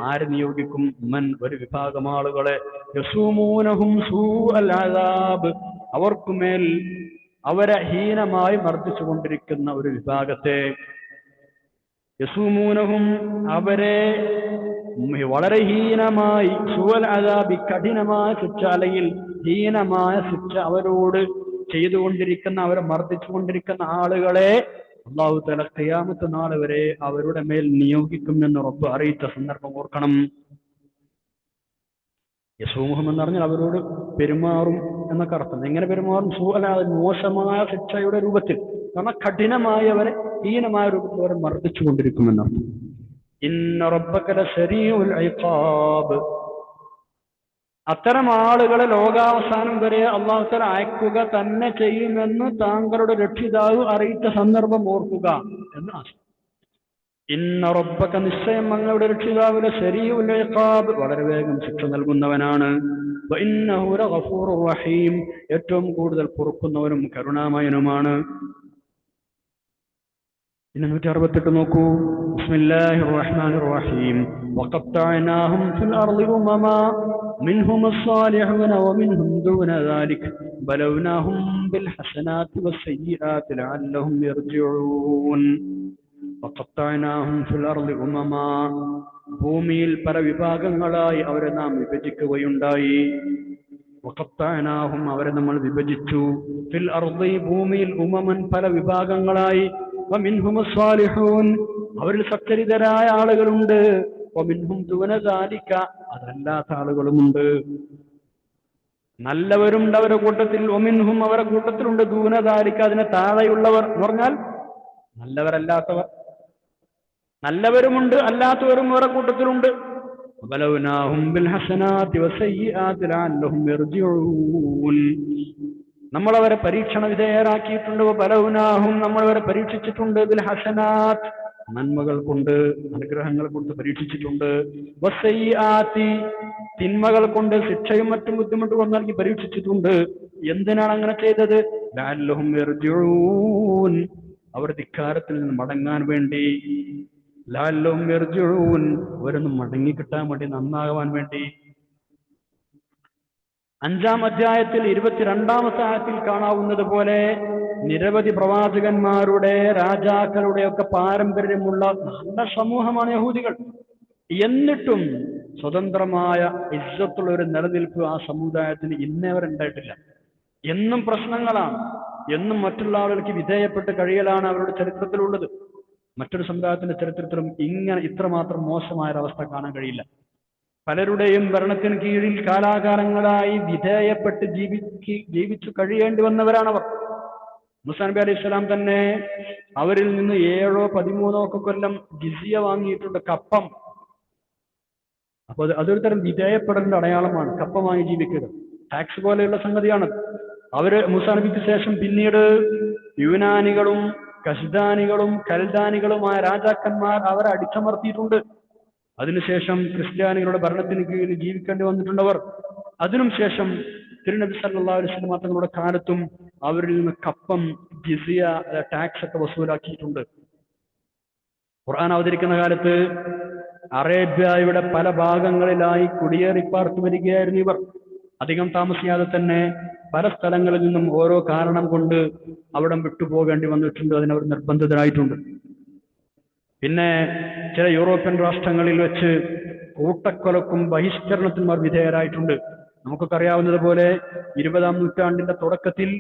ആര് നിയോഗിക്കും? മൻ, ഒരു വിഭാഗം ആളുകളെ. യസൂമൂനഹും സൂഅൽ അദാബ്, അവർക്കുമേൽ അവരെ ഹീനമായി മർദ്ദിച്ചുകൊണ്ടിരിക്കുന്ന ഒരു വിഭാഗത്തെ. യസൂമൂനഹും, അവരെ വളരെ ഹീനമായി, സൂഅൽ അദാബി, കഠിനമായ ശിക്ഷ അല്ലെങ്കിൽ ഹീനമായ ശിക്ഷ അവരോട് ചെയ്തുകൊണ്ടിരിക്കുന്ന, അവരെ മർദ്ദിച്ചുകൊണ്ടിരിക്കുന്ന ആളുകളെ അല്ലാഹു തആല ഖിയാമത്ത് നാൾ വരെ അവരുടെ മേൽ നിയോഗിക്കുമെന്ന് റബ്ബ് അറിയിച്ച സന്ദർഭം ഓർക്കണം. യസൂമുഹും എന്ന് പറഞ്ഞാൽ അവരോട് പെരുമാറും എന്നൊക്കെ അർത്ഥം. എങ്ങനെ പെരുമാറും? സൂഅൽ അദാബ്, മോശമായ ശിക്ഷയുടെ രൂപത്തിൽ, കാരണം കഠിനമായി അവരെ ഹീനമായ രൂപത്തിൽ അവരെ മർദ്ദിച്ചു കൊണ്ടിരിക്കുമെന്നർത്ഥം. ഇന്ന റബ്ബക ലസരീഉൽ ഇഖാബ്, അത്തരം ആളുകളെ ലോകാവസാനം വരെ അല്ലാഹു തആല അയക്കുക തന്നെ ചെയ്യുമെന്ന് താങ്കളുടെ രക്ഷിതാവ് അറിയിച്ച സന്ദർഭം ഓർക്കുക എന്ന് ആശയം. ഇന്ന റബ്ബക, നിശ്ചയം അങ്ങയുടെ രക്ഷിതാവ്, ലസരീഉൽ ഇഖാബ്, വളരെ വേഗം ശിക്ഷ നൽകുന്നവനാണ്. വഇന്നഹു ലഗഫൂറുർ റഹീം, ഏറ്റവും കൂടുതൽ പൊറുക്കുന്നവനും കരുണാമയനുമാണ്. 168 നോക്കൂ. ബിസ്മില്ലാഹിർ റഹ്മാനിർ റഹീം. വഖത്തഅനാഹും ഫിൽ അർളി ഉമമാ മിൻഹും അസ്സാലിഹൂന വമിൻഹും ദൂന ദാലിക ബലൗനാഹും ബിൽ ഹസനാതി വസ്സയ്യിആതി ലഅല്ലഹും യർജിഊൻ. വഖത്തഅനാഹും ഫിൽ അർളി ഉമമാ, ഭൂമിയിൽ പല വിഭാഗങ്ങളായി അവരെ നാം വിഭജിക്കുകയുണ്ടായി. വഖത്തഅനാഹും, അവരെ നമ്മൾ വിഭജിച്ചു. ഫിൽ അർളി, ഭൂമിയിൽ ഉമമൻ, പല വിഭാഗങ്ങളായി. വമിൻഹുമുസ് സ്വാലിഹൂൻ, അവരിൽ സച്ചരിതരായ ആളുകളുണ്ട്. വമിൻഹും ദൂന ദാലിക, അതല്ലാത്ത ആളുകളുമുണ്ട്. നല്ലവരുണ്ട് അവരുടെ കൂട്ടത്തിൽ, ഒമിൻഹും, അവരുടെ കൂട്ടത്തിലുണ്ട്, ദൂനദാലിക, അതിന് താഴെയുള്ളവർ എന്ന് പറഞ്ഞാൽ നല്ലവരല്ലാത്തവർ. നല്ലവരുമുണ്ട്, അല്ലാത്തവരും അവരുടെ കൂട്ടത്തിലുണ്ട്. വബലൗനാഹും ബിൽ ഹസനാതി വസയ്യിആതി ലഅല്ലഹും യർജിഊൻ, നമ്മൾ അവരെ പരീക്ഷണ വിധേയരാക്കിയിട്ടുണ്ട്. വബലൗനാഹും, നമ്മൾ അവരെ പരീക്ഷിച്ചിട്ടുണ്ട്. ബിൽ ഹസനാത്ത്, നന്മകൾ കൊണ്ട്, അനുഗ്രഹങ്ങൾ കൊണ്ട് പരീക്ഷിച്ചിട്ടുണ്ട്. വസയ്യിആതി, തിന്മകൾ കൊണ്ട്, ശിക്ഷയും മറ്റും ബുദ്ധിമുട്ടുകൾ നൽകി പരീക്ഷിച്ചിട്ടുണ്ട്. എന്തിനാണ് അങ്ങനെ ചെയ്തത്? ലഅല്ലഹും യർജിഊൻ, അവർ ധിക്കാരത്തിൽ നിന്ന് മടങ്ങാൻ വേണ്ടി. ലഅല്ലഹും യർജിഊൻ, അവരൊന്ന് മടങ്ങി കിട്ടാൻ വേണ്ടി, നന്നാകാൻ വേണ്ടി. 5-ാം അധ്യായത്തിൽ 22-ാമത്തെ ആയത്തിൽ കാണാവുന്നത് പോലെ നിരവധി പ്രവാചകന്മാരുടെ, രാജാക്കളുടെ ഒക്കെ പാരമ്പര്യമുള്ള നല്ല സമൂഹമാണ് യഹൂദികൾ. എന്നിട്ടും സ്വതന്ത്രമായ ഇസ്സത്തുള്ള ഒരു നിലനിൽപ്പ് ആ സമുദായത്തിന് ഇന്നേ വരെ ഉണ്ടായിട്ടില്ല. എന്നും പ്രശ്നങ്ങളാണ്, എന്നും മറ്റുള്ള ആളുകൾക്ക് വിധേയപ്പെട്ട് കഴിയലാണ് അവരുടെ ചരിത്രത്തിലുള്ളത്. മറ്റൊരു സമുദായത്തിന്റെ ചരിത്രത്തിലും ഇത്രമാത്രം മോശമായ ഒരവസ്ഥ കാണാൻ കഴിയില്ല. പലരുടെയും ഭരണത്തിന് കീഴിൽ കാലാകാലങ്ങളായി വിധേയപ്പെട്ട് ജീവിച്ചു കഴിയേണ്ടി വന്നവരാണവർ. മൂസാ നബി അലൈഹി സ്വലാം തന്നെ അവരിൽ നിന്ന് 7 or 13 കൊല്ലം ജിസിയ വാങ്ങിയിട്ടുണ്ട്, കപ്പം. അപ്പൊ അതൊരു തരം വിധേയപ്പെടലിന്റെ അടയാളമാണ്, കപ്പം വാങ്ങി ജീവിക്കുക. ടാക്സ് പോലെയുള്ള സംഗതിയാണ്. അവര് മൂസാ നബിക്ക് ശേഷം പിന്നീട് യുനാനികളും കസ്ദാനികളും കൽദാനികളുമായ രാജാക്കന്മാർ അവരെ അടിച്ചമർത്തിയിട്ടുണ്ട്. അതിനുശേഷം ക്രിസ്ത്യാനികളുടെ ഭരണത്തിന് കീഴിൽ ജീവിക്കേണ്ടി വന്നിട്ടുണ്ടവർ. അതിനും ശേഷം തിരുനബി സല്ലല്ലാഹു അലൈഹി വസല്ലം തങ്ങളുടെ കാലത്തും അവരിൽ നിന്ന് കപ്പം, ജിസിയ, ടാക്സ് ഒക്കെ വസൂലാക്കിയിട്ടുണ്ട്. ഖുർആൻ അവതരിക്കുന്ന കാലത്ത് അറേബ്യയുടെ പല ഭാഗങ്ങളിലായി കുടിയേറിപ്പാർത്തു വരികയായിരുന്നു ഇവർ. അധികം താമസിയാതെ തന്നെ പല സ്ഥലങ്ങളിൽ നിന്നും ഓരോ കാരണം കൊണ്ട് അവിടം വിട്ടുപോകേണ്ടി വന്നിട്ടുണ്ട്. അതിനവർ നിർബന്ധിതരായിട്ടുണ്ട്. പിന്നെ ചില യൂറോപ്യൻ രാഷ്ട്രങ്ങളിൽ വെച്ച് കൂട്ടക്കൊലക്കും ബഹിഷ്കരണത്തിനും അവർ വിധേയരായിട്ടുണ്ട്. നമുക്കൊക്കെ അറിയാവുന്നതുപോലെ 20-ാം നൂറ്റാണ്ടിന്റെ തുടക്കത്തിൽ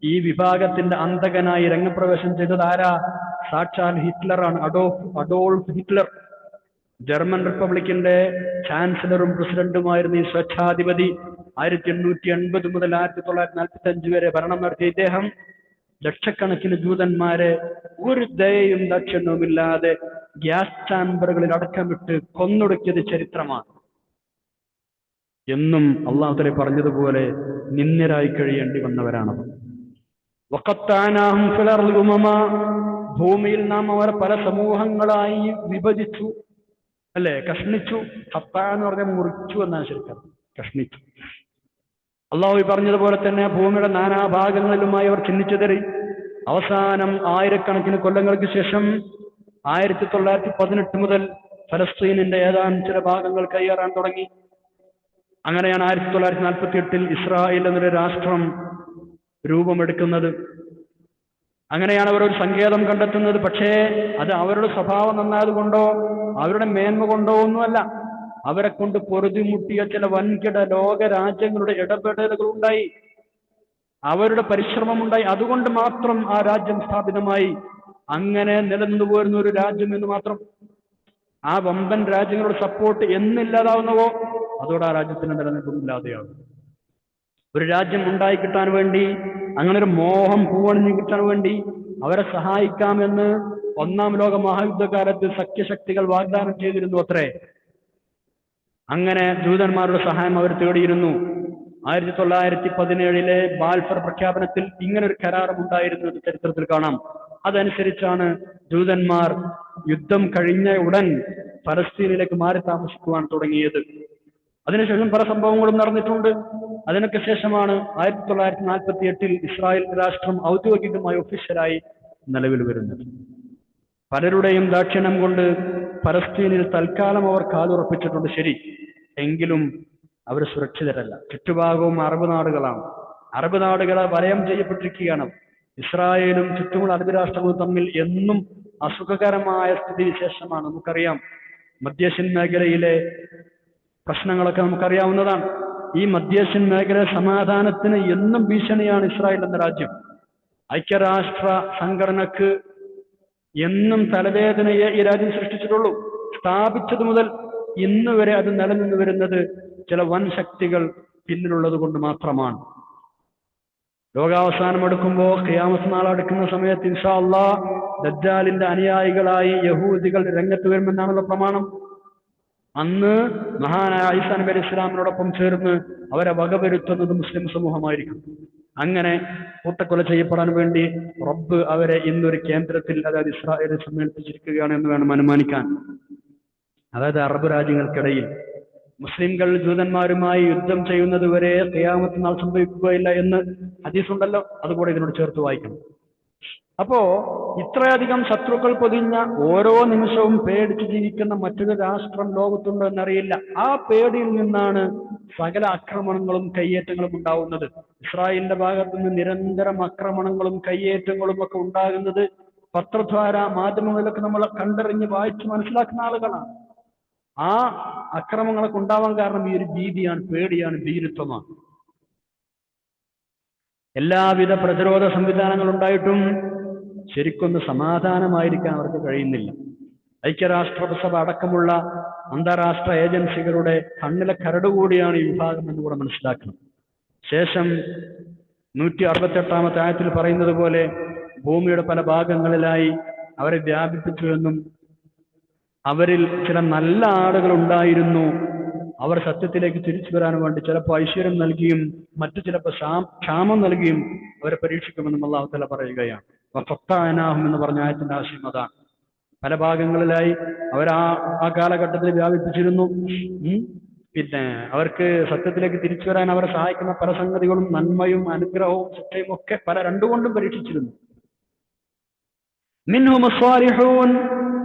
ഈ വിഭാഗത്തിന്റെ അന്തകനായി രംഗപ്രവേശം ചെയ്തത് ആരാ? സാക്ഷാൽ ഹിറ്റ്ലറാണ്. അഡോൾഫ് ഹിറ്റ്ലർ, ജർമ്മൻ റിപ്പബ്ലിക്കിന്റെ ചാൻസലറും പ്രസിഡന്റുമായിരുന്ന ഈ സ്വേച്ഛാധിപതി 1880 മുതൽ 1945 വരെ ഭരണം നടത്തിയ ഇദ്ദേഹം ലക്ഷക്കണക്കിന് ജൂതന്മാരെ ഒരു ദയയും ദക്ഷിണവുമില്ലാതെ ഗ്യാസ് ചാമ്പറുകളിൽ അടക്കമിട്ട് കൊന്നൊടുക്കിയത് ചരിത്രമാണ്. എന്നും അള്ളാഹു തആല പറഞ്ഞതുപോലെ നിന്ദ്യരായി കഴിയേണ്ടി വന്നവരാണത്. വഖത്തഅനാഹും ഫിൽ അർളി ഉമമാ, ഭൂമിയിൽ നാം അവരെ പല സമൂഹങ്ങളായി വിഭജിച്ചു, അല്ലെ, കഷ്ണിച്ചു. ഖത്ത എന്ന് പറഞ്ഞാൽ മുറിച്ചു എന്നാണ് ശരിക്കും, കഷ്ണിച്ചു. അള്ളാഹു പറഞ്ഞതുപോലെ തന്നെ ഭൂമിയുടെ നാനാഭാഗങ്ങളിലുമായി അവർ ചിഹ്നിച്ചെതറി. അവസാനം ആയിരക്കണക്കിന് കൊല്ലങ്ങൾക്ക് ശേഷം 1918 മുതൽ ഫലസ്തീനിന്റെ ഏതാനും ചില ഭാഗങ്ങൾ കയ്യേറാൻ തുടങ്ങി. അങ്ങനെയാണ് 1948 ഇസ്രായേൽ എന്നൊരു രാഷ്ട്രം രൂപമെടുക്കുന്നത്. അങ്ങനെയാണ് അവർ ഒരു സങ്കേതം കണ്ടെത്തുന്നത്. പക്ഷേ അത് അവരുടെ സ്വഭാവം നന്നായതുകൊണ്ടോ അവരുടെ മേന്മ കൊണ്ടോ ഒന്നുമല്ല. അവരെ കൊണ്ട് പൊറുതിമുട്ടിയ ചില വൻകിട ലോക രാജ്യങ്ങളുടെ ഇടപെടലുകൾ ഉണ്ടായി, അവരുടെ പരിശ്രമമുണ്ടായി. അതുകൊണ്ട് മാത്രം ആ രാജ്യം സ്ഥാപിതമായി. അങ്ങനെ നിലനിന്നു പോരുന്ന ഒരു രാജ്യം എന്ന് മാത്രം. ആ വമ്പൻ രാജ്യങ്ങളുടെ സപ്പോർട്ട് എന്നില്ലാതാവുന്നവോ അതോടെ ആ രാജ്യത്തിന് നിലനിൽപ്പില്ലാതെയാകും. ഒരു രാജ്യം ഉണ്ടായി കിട്ടാൻ വേണ്ടി, അങ്ങനെ ഒരു മോഹം പൂവണിഞ്ഞു കിട്ടാൻ വേണ്ടി അവരെ സഹായിക്കാമെന്ന് 1-ാം ലോക മഹായുദ്ധകാലത്ത് സഖ്യശക്തികൾ വാഗ്ദാനം ചെയ്തിരുന്നു അത്രേ. അങ്ങനെ ജൂതന്മാരുടെ സഹായം അവർ തേടിയിരുന്നു. 1917 ബാൽഫർ പ്രഖ്യാപനത്തിൽ ഇങ്ങനെ ഒരു കരാറുണ്ടായിരുന്നു എന്ന് ചരിത്രത്തിൽ കാണാം. അതനുസരിച്ചാണ് ജൂതന്മാർ യുദ്ധം കഴിഞ്ഞ ഉടൻ ഫലസ്തീനിലേക്ക് മാറി താമസിക്കുവാൻ തുടങ്ങിയത്. അതിനുശേഷം പല സംഭവങ്ങളും നടന്നിട്ടുണ്ട്. അതിനൊക്കെ ശേഷമാണ് 1948 ഇസ്രായേൽ രാഷ്ട്രം ഔദ്യോഗികമായി ഒഫീഷ്യലായി നിലവിൽ വരുന്നത്. പലരുടെയും ദാക്ഷിണ്യം കൊണ്ട് ഫലസ്തീനിൽ തൽക്കാലം അവർ കാലുറപ്പിച്ചിട്ടുണ്ട്, ശരി. എങ്കിലും അവർ സുരക്ഷിതരല്ല. ചുറ്റുഭാഗവും അറബ് നാടുകളാണ്. അറബ് നാടുകളെ വലയം ചെയ്യപ്പെട്ടിരിക്കുകയാണ്. ഇസ്രായേലും ചുറ്റുമുള്ള അറബ് രാഷ്ട്രങ്ങളും തമ്മിൽ എന്നും അസുഖകരമായ സ്ഥിതിവിശേഷമാണ്. നമുക്കറിയാം മധ്യേഷ്യൻ മേഖലയിലെ പ്രശ്നങ്ങളൊക്കെ നമുക്കറിയാവുന്നതാണ്. ഈ മധ്യേഷ്യൻ മേഖല സമാധാനത്തിന് എന്നും ഭീഷണിയാണ് ഇസ്രായേൽ എന്ന രാജ്യം. ഐക്യരാഷ്ട്ര സംഘടനക്ക് എന്നും തലവേദനയെ ഈ രാജ്യം സൃഷ്ടിച്ചിട്ടുള്ളൂ. സ്ഥാപിച്ചത് മുതൽ ഇന്ന് വരെ അത് നിലനിന്നു വരുന്നത് ചില വൻ ശക്തികൾ പിന്നിലുള്ളത് കൊണ്ട് മാത്രമാണ്. ലോകാവസാനം എടുക്കുമ്പോൾ ഖിയാമത്ത് നാൾ അടുക്കുന്ന സമയത്ത് ഇൻഷാ അല്ലാഹ് ദജ്ജാലിന്റെ അനുയായികളായി യഹൂദികൾ രംഗത്ത് വരുമെന്നാണല്ലോ പ്രമാണം. അന്ന് മഹാനായ ഈസാ നബി അലൈഹി ഇസ്ലാമിനോടൊപ്പം ചേർന്ന് അവരെ വകവരുത്തുന്നത് മുസ്ലിം സമൂഹമായിരിക്കും. അങ്ങനെ കൂട്ടക്കൊല ചെയ്യപ്പെടാൻ വേണ്ടി റബ്ബ് അവരെ ഇന്നൊരു കേന്ദ്രത്തിൽ, അതായത് ഇസ്രായേലിൽ സമ്മേളിപ്പിച്ചിരിക്കുകയാണ് എന്ന് വേണം അനുമാനിക്കാൻ. അതായത് അറബ് രാജ്യങ്ങൾക്കിടയിൽ മുസ്ലിംകൾ ജൂതന്മാരുമായി യുദ്ധം ചെയ്യുന്നത് വരെ ഖിയാമത്ത് നാൾ സംഭവിക്കുകയില്ല എന്ന് ഹദീസുണ്ടല്ലോ, അതുകൂടെ ഇതിനോട് ചേർത്ത് വായിക്കണം. അപ്പോ ഇത്രയധികം ശത്രുക്കൾ പൊതിഞ്ഞ, ഓരോ നിമിഷവും പേടിച്ച് ജീവിക്കുന്ന മറ്റൊരു രാഷ്ട്രം ലോകത്തുണ്ടോ എന്നറിയില്ല. ആ പേടിയിൽ നിന്നാണ് സകല ആക്രമണങ്ങളും കയ്യേറ്റങ്ങളും ഉണ്ടാവുന്നത്. ഇസ്രായേലിന്റെ ഭാഗത്തു നിന്ന് നിരന്തരം ആക്രമണങ്ങളും കയ്യേറ്റങ്ങളും ഒക്കെ ഉണ്ടാകുന്നത് പത്രദ്വാര മാധ്യമങ്ങളിലൊക്കെ നമ്മൾ കണ്ടറിഞ്ഞ് വായിച്ച് മനസ്സിലാക്കുന്ന ആളുകളാണ്. ആ അക്രമങ്ങളൊക്കെ ഉണ്ടാവാൻ കാരണം ഈ ഒരു ഭീതിയാണ്, പേടിയാണ്, ഭീരുത്വമാണ്. എല്ലാവിധ പ്രതിരോധ സംവിധാനങ്ങൾ ഉണ്ടായിട്ടും ശരിക്കൊന്ന് സമാധാനമായിരിക്കാൻ അവർക്ക് കഴിയുന്നില്ല. ഐക്യരാഷ്ട്രസഭ അടക്കമുള്ള അന്താരാഷ്ട്ര ഏജൻസികളുടെ കണ്ണിലെ കരടുകൂടിയാണ് ഈ വിഭാഗം എന്നുകൂടെ മനസ്സിലാക്കണം. ശേഷം 168 ആയത്തിൽ പറയുന്നത് പോലെ ഭൂമിയുടെ പല ഭാഗങ്ങളിലായി അവരെ വ്യാപിപ്പിച്ചുവെന്നും അവരിൽ ചില നല്ല ആളുകൾ ഉണ്ടായിരുന്നു, അവർ സത്യത്തിലേക്ക് തിരിച്ചു വരാൻ വേണ്ടി ചിലപ്പോൾ ഐശ്വര്യം നൽകിയും മറ്റു ചിലപ്പോൾ ക്ഷാമം നൽകിയും അവരെ പരീക്ഷിക്കുമെന്നും അല്ലാഹു തആല പറയുകയാണ്. വഫത്തഅനാഹും എന്ന് പറഞ്ഞ ആയത്തിന്റെ ആശയം അതാണ്. പല ഭാഗങ്ങളിലായി അവർ ആ കാലഘട്ടത്തിൽ വ്യാപിപ്പിച്ചിരുന്നു. പിന്നെ അവർക്ക് സത്യത്തിലേക്ക് തിരിച്ചു വരാൻ അവരെ സഹായിക്കുന്ന പല സംഗതികളും നന്മയും അനുഗ്രഹവും ശിക്ഷയും ഒക്കെ പല രണ്ടുകൊണ്ടും പരീക്ഷിച്ചിരുന്നു. മിൻഹുമുസ് സ്വാലിഹൂൻ,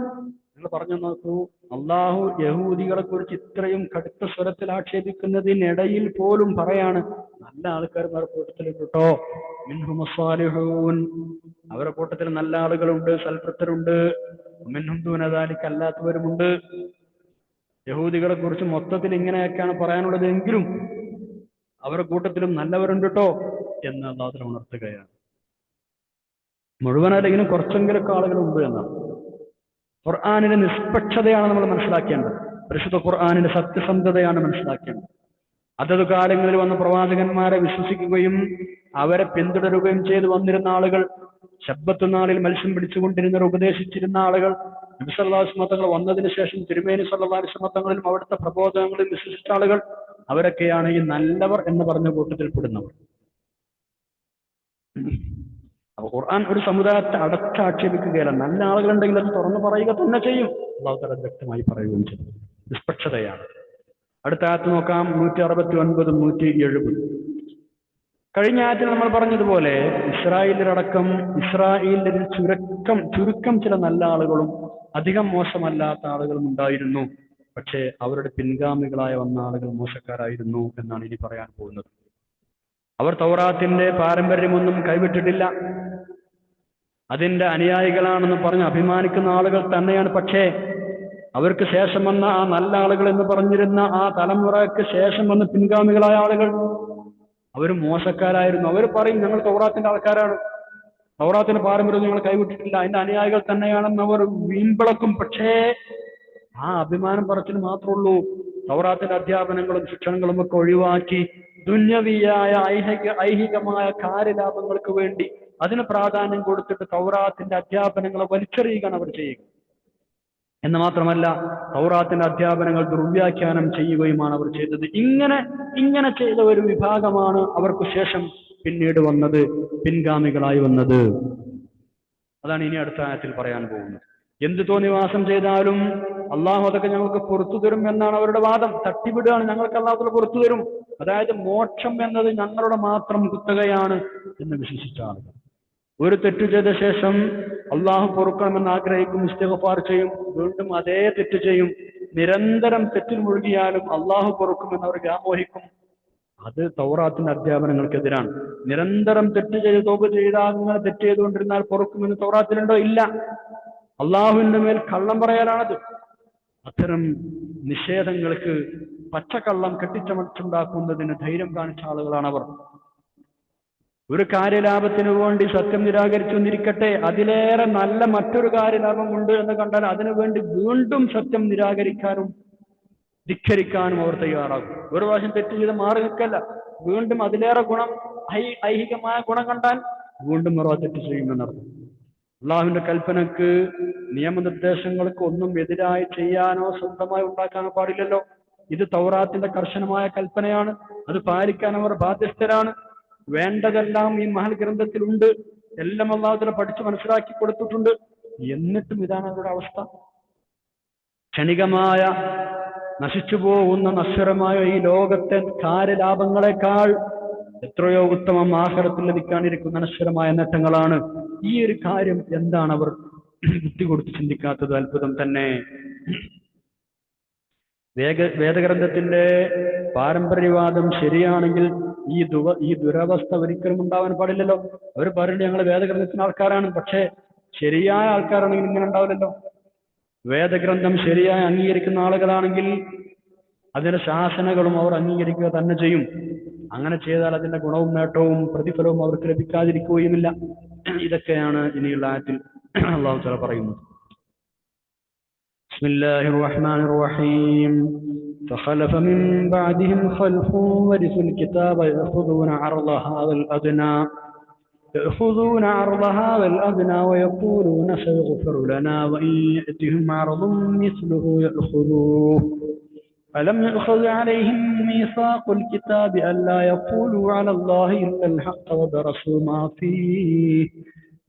നിങ്ങൾ പറഞ്ഞു നോക്കൂ, അള്ളാഹു യഹൂദികളെ കുറിച്ച് ഇത്രയും കടുത്ത സ്വരത്തിൽ ആക്ഷേപിക്കുന്നതിനിടയിൽ പോലും പറയാണ് നല്ല ആൾക്കാർ അവരുടെ കൂട്ടത്തിലുണ്ട് കേട്ടോ. മിൻഹുമുസ് സ്വാലിഹൂൻ, അവരുടെ കൂട്ടത്തിൽ നല്ല ആളുകളുണ്ട്, സൽപ്രത്തരുണ്ട്. മിൻഹും ദൂന ദാലിക, അല്ലാത്തവരുമുണ്ട്. യഹൂദികളെ കുറിച്ച് മൊത്തത്തിൽ ഇങ്ങനെയൊക്കെയാണ് പറയാനുള്ളത് എങ്കിലും അവരുടെ കൂട്ടത്തിലും നല്ലവരുണ്ട് കേട്ടോ എന്ന് അല്ലാഹു ഉണർത്തുകയാണ്. മുഴുവനായിട്ടെങ്കിലും കുറച്ചെങ്കിലൊക്കെ ആളുകളുണ്ട് എന്നാണ്. ഖുർആനിന്റെ നിഷ്പക്ഷതയാണ് നമ്മൾ മനസ്സിലാക്കേണ്ടത്. പരിശുദ്ധ ഖുർആനിന്റെ സത്യസന്ധതയാണ് മനസ്സിലാക്കേണ്ടത്. അതത് കാലങ്ങളിൽ വന്ന പ്രവാചകന്മാരെ വിശ്വസിക്കുകയും അവരെ പിന്തുടരുകയും ചെയ്തു വന്നിരുന്ന ആളുകൾ, ശബ്ബത്ത് നാളിൽ മത്സ്യം പിടിച്ചുകൊണ്ടിരുന്നവർ, ഉപദേശിച്ചിരുന്ന ആളുകൾ, നബി സല്ലല്ലാഹു അലൈഹി വസല്ലം തങ്ങൾ വന്നതിന് ശേഷം തിരുമേനി സല്ലല്ലാഹു അലൈഹി വസല്ലം തങ്ങളിലും അവിടുത്തെ പ്രബോധനങ്ങളിൽ വിശ്വസിച്ച ആളുകൾ, അവരൊക്കെയാണ് ഈ നല്ലവർ എന്ന് പറഞ്ഞ കൂട്ടത്തിൽ പെടുന്നവർ. അപ്പൊ ഖുർആൻ ഒരു സമുദായത്തെ അടച്ചാക്ഷേപിക്കുകയല്ല, നല്ല ആളുകളുണ്ടെങ്കിൽ അത് തുറന്നു പറയുക തന്നെ ചെയ്യും. അല്ലാഹു തആല വ്യക്തമായി പറയുകയും ചെയ്യും. നിഷ്പക്ഷതയാണ്. അടുത്ത ആയത്ത് നോക്കാം, 169, 170. കഴിഞ്ഞ ആയത്തിൽ നമ്മൾ പറഞ്ഞതുപോലെ ഇസ്രായേലിലടക്കം ഇസ്രായേലിൽ ചുരുക്കം ചില നല്ല ആളുകളും അധികം മോശമല്ലാത്ത ആളുകളും ഉണ്ടായിരുന്നു. പക്ഷേ അവരുടെ പിൻഗാമികളായ വന്ന ആളുകൾ മോശക്കാരായിരുന്നു എന്നാണ് ഇനി പറയാൻ പോകുന്നത്. അവർ തൗറാത്തിന്റെ പാരമ്പര്യമൊന്നും കൈവിട്ടിട്ടില്ല, അതിന്റെ അനുയായികളാണെന്ന് പറഞ്ഞ് അഭിമാനിക്കുന്ന ആളുകൾ തന്നെയാണ്. പക്ഷേ അവർക്ക് ശേഷം വന്ന ആ നല്ല ആളുകൾ എന്ന് പറഞ്ഞിരുന്ന ആ തലമുറയ്ക്ക് ശേഷം വന്ന പിൻഗാമികളായ ആളുകൾ അവർ മോശക്കാരായിരുന്നു. അവർ പറയും ഞങ്ങൾ തൗറാത്തിന്റെ ആൾക്കാരാണ്, തൗറാത്തിന്റെ പാരമ്പര്യം ഞങ്ങൾ കൈവിട്ടിട്ടില്ല, അതിന്റെ അനുയായികൾ തന്നെയാണെന്ന് അവർ വീമ്പിളക്കും. പക്ഷേ ആ അഭിമാനം പറച്ചിന് മാത്രമേ ഉള്ളൂ. തൗറാത്തിന്റെ അധ്യാപനങ്ങളും ശിക്ഷണങ്ങളും ഒക്കെ ഒഴിവാക്കി ദുന്യവിയായ ഐഹികമായ കാര്യലാഭങ്ങൾക്ക് വേണ്ടി അതിന് പ്രാധാന്യം കൊടുത്തിട്ട് തൗറാത്തിന്റെ അധ്യാപനങ്ങളെ വലിച്ചെറിയുകയാണ് അവർ ചെയ്യുക. എന്ന് മാത്രമല്ല തൗറാത്തിന്റെ അധ്യാപനങ്ങൾ ദുർവ്യാഖ്യാനം ചെയ്യുകയുമാണ് അവർ ചെയ്തത്. ഇങ്ങനെ ചെയ്ത ഒരു വിഭാഗമാണ് അവർക്ക് ശേഷം പിന്നീട് വന്നത്, പിൻഗാമികളായി വന്നത്. അതാണ് ഇനി അടുത്ത ആയത്തിൽ പറയാൻ പോകുന്നത്. എന്ത് തോന്നിവാസം ചെയ്താലും അള്ളാഹു അതൊക്കെ ഞങ്ങൾക്ക് പുറത്തു തരും എന്നാണ് അവരുടെ വാദം. തട്ടിവിടുകയാണ്, ഞങ്ങൾക്ക് അള്ളാഹു പുറത്തു തരും, അതായത് മോക്ഷം എന്നത് ഞങ്ങളുടെ മാത്രം കുത്തകയാണ് എന്ന് വിശ്വസിച്ച ആളുകൾ. ഒരു തെറ്റു ചെയ്ത ശേഷം അള്ളാഹു പൊറുക്കണമെന്ന് ആഗ്രഹിക്കും, ഇസ്തിഗ്ഫാർ ചെയ്യും, വീണ്ടും അതേ തെറ്റ് ചെയ്യും. നിരന്തരം തെറ്റിൽ മുഴുകിയാലും അള്ളാഹു പൊറുക്കുമെന്ന് അവർ വ്യാമോഹിക്കും. അത് തൗറാത്തിന്റെ അധ്യാപനങ്ങൾക്കെതിരാണ്. നിരന്തരം തെറ്റ് ചെയ്ത് തോപ ചെയ്താൽ അങ്ങനെ തെറ്റ് ചെയ്തുകൊണ്ടിരുന്നാൽ പൊറുക്കുമെന്ന് തൗറാത്തിലുണ്ടോ? ഇല്ല. അള്ളാഹുവിന്റെ മേൽ കള്ളം പറയാനാണത്. അത്തരം നിഷേധങ്ങൾക്ക് പച്ചക്കള്ളം കെട്ടിച്ചമച്ചുണ്ടാക്കുന്നതിന് ധൈര്യം കാണിച്ച ആളുകളാണ് അവർ. ഒരു കാര്യലാഭത്തിനു വേണ്ടി സത്യം നിരാകരിച്ചെന്നിരിക്കട്ടെ, അതിലേറെ നല്ല മറ്റൊരു കാര്യലാഭമുണ്ട് എന്ന് കണ്ടാൽ അതിനു വേണ്ടി വീണ്ടും സത്യം നിരാകരിക്കാനും ധിക്കരിക്കാനും അവർ തയ്യാറാകും. ഒരു പ്രാവശ്യം തെറ്റ് ചെയ്ത് മാറി നിൽക്കല്ല, വീണ്ടും അതിലേറെ ഗുണം, ഐഹികമായ ഗുണം കണ്ടാൽ വീണ്ടും അവർ തെറ്റ് ചെയ്യുമെന്നർത്ഥം. അള്ളാഹുവിന്റെ കൽപ്പനക്ക്, നിയമനിർദ്ദേശങ്ങൾക്ക് ഒന്നും എതിരായി ചെയ്യാനോ സ്വന്തമായി ഉണ്ടാക്കാനോ പാടില്ലല്ലോ. ഇത് തൗറാത്തിന്റെ കർശനമായ കൽപ്പനയാണ്. അത് പാലിക്കാൻ അവർ ബാധ്യസ്ഥരാണ്. വേണ്ടതെല്ലാം ഈ മഹൽ ഗ്രന്ഥത്തിലുണ്ട്. എല്ലാം അള്ളാഹു പഠിച്ചു മനസ്സിലാക്കി കൊടുത്തിട്ടുണ്ട്. എന്നിട്ടും ഇതാണ് അവരുടെ അവസ്ഥ. ക്ഷണികമായ നശിച്ചു പോകുന്ന നശ്വരമായ ഈ ലോകത്തെ കാര്യലാഭങ്ങളെക്കാൾ എത്രയോ ഉത്തമം ആഖിറത്തിൽ ലഭിക്കാനിരിക്കുന്ന നശ്വരമായ നേട്ടങ്ങളാണ്. ഈ ഒരു കാര്യം എന്താണ് അവർ ബുദ്ധി കൊടുത്ത് ചിന്തിക്കാത്തത്? അത്ഭുതം തന്നെ. വേദഗ്രന്ഥത്തിന്റെ പാരമ്പര്യവാദം ശരിയാണെങ്കിൽ ഈ ദുരവസ്ഥ ഒരിക്കലും ഉണ്ടാവാൻ പാടില്ലല്ലോ. അവർ പറയുന്നത് ഞങ്ങൾ വേദഗ്രന്ഥത്തിന്റെ ആൾക്കാരാണ്, പക്ഷെ ശരിയായ ആൾക്കാരാണെങ്കിൽ ഇങ്ങനെ ഉണ്ടാവില്ലല്ലോ. വേദഗ്രന്ഥം ശരിയായി അംഗീകരിക്കുന്ന ആളുകളാണെങ്കിൽ അതിന്റെ ശാസനകളും അവർ അംഗീകരിക്കുക തന്നെ ചെയ്യും. അങ്ങനെ ചെയ്താൽ അതിന്റെ ഗുണവും നേട്ടവും പ്രതിഫലവും അവർക്ക് ലഭിക്കാതിരിക്കുകയുമില്ല. ഇതൊക്കെയാണ് ഇനിയുള്ള ആയത്തിൽ അല്ലാഹു തആല പറയുന്നത്. ബിസ്മില്ലാഹിർ റഹ്മാനിർ റഹീം. فخلف من بعدهم خلف ورثوا الكتاب يأخذون عرض هذا الأدنى ويقولون سيغفر لنا وإن يأتهم عرض مثله يأخذوه ألم يؤخذ عليهم ميثاق الكتاب ألا يقولوا على الله إلا الحق ودرسوا ما فيه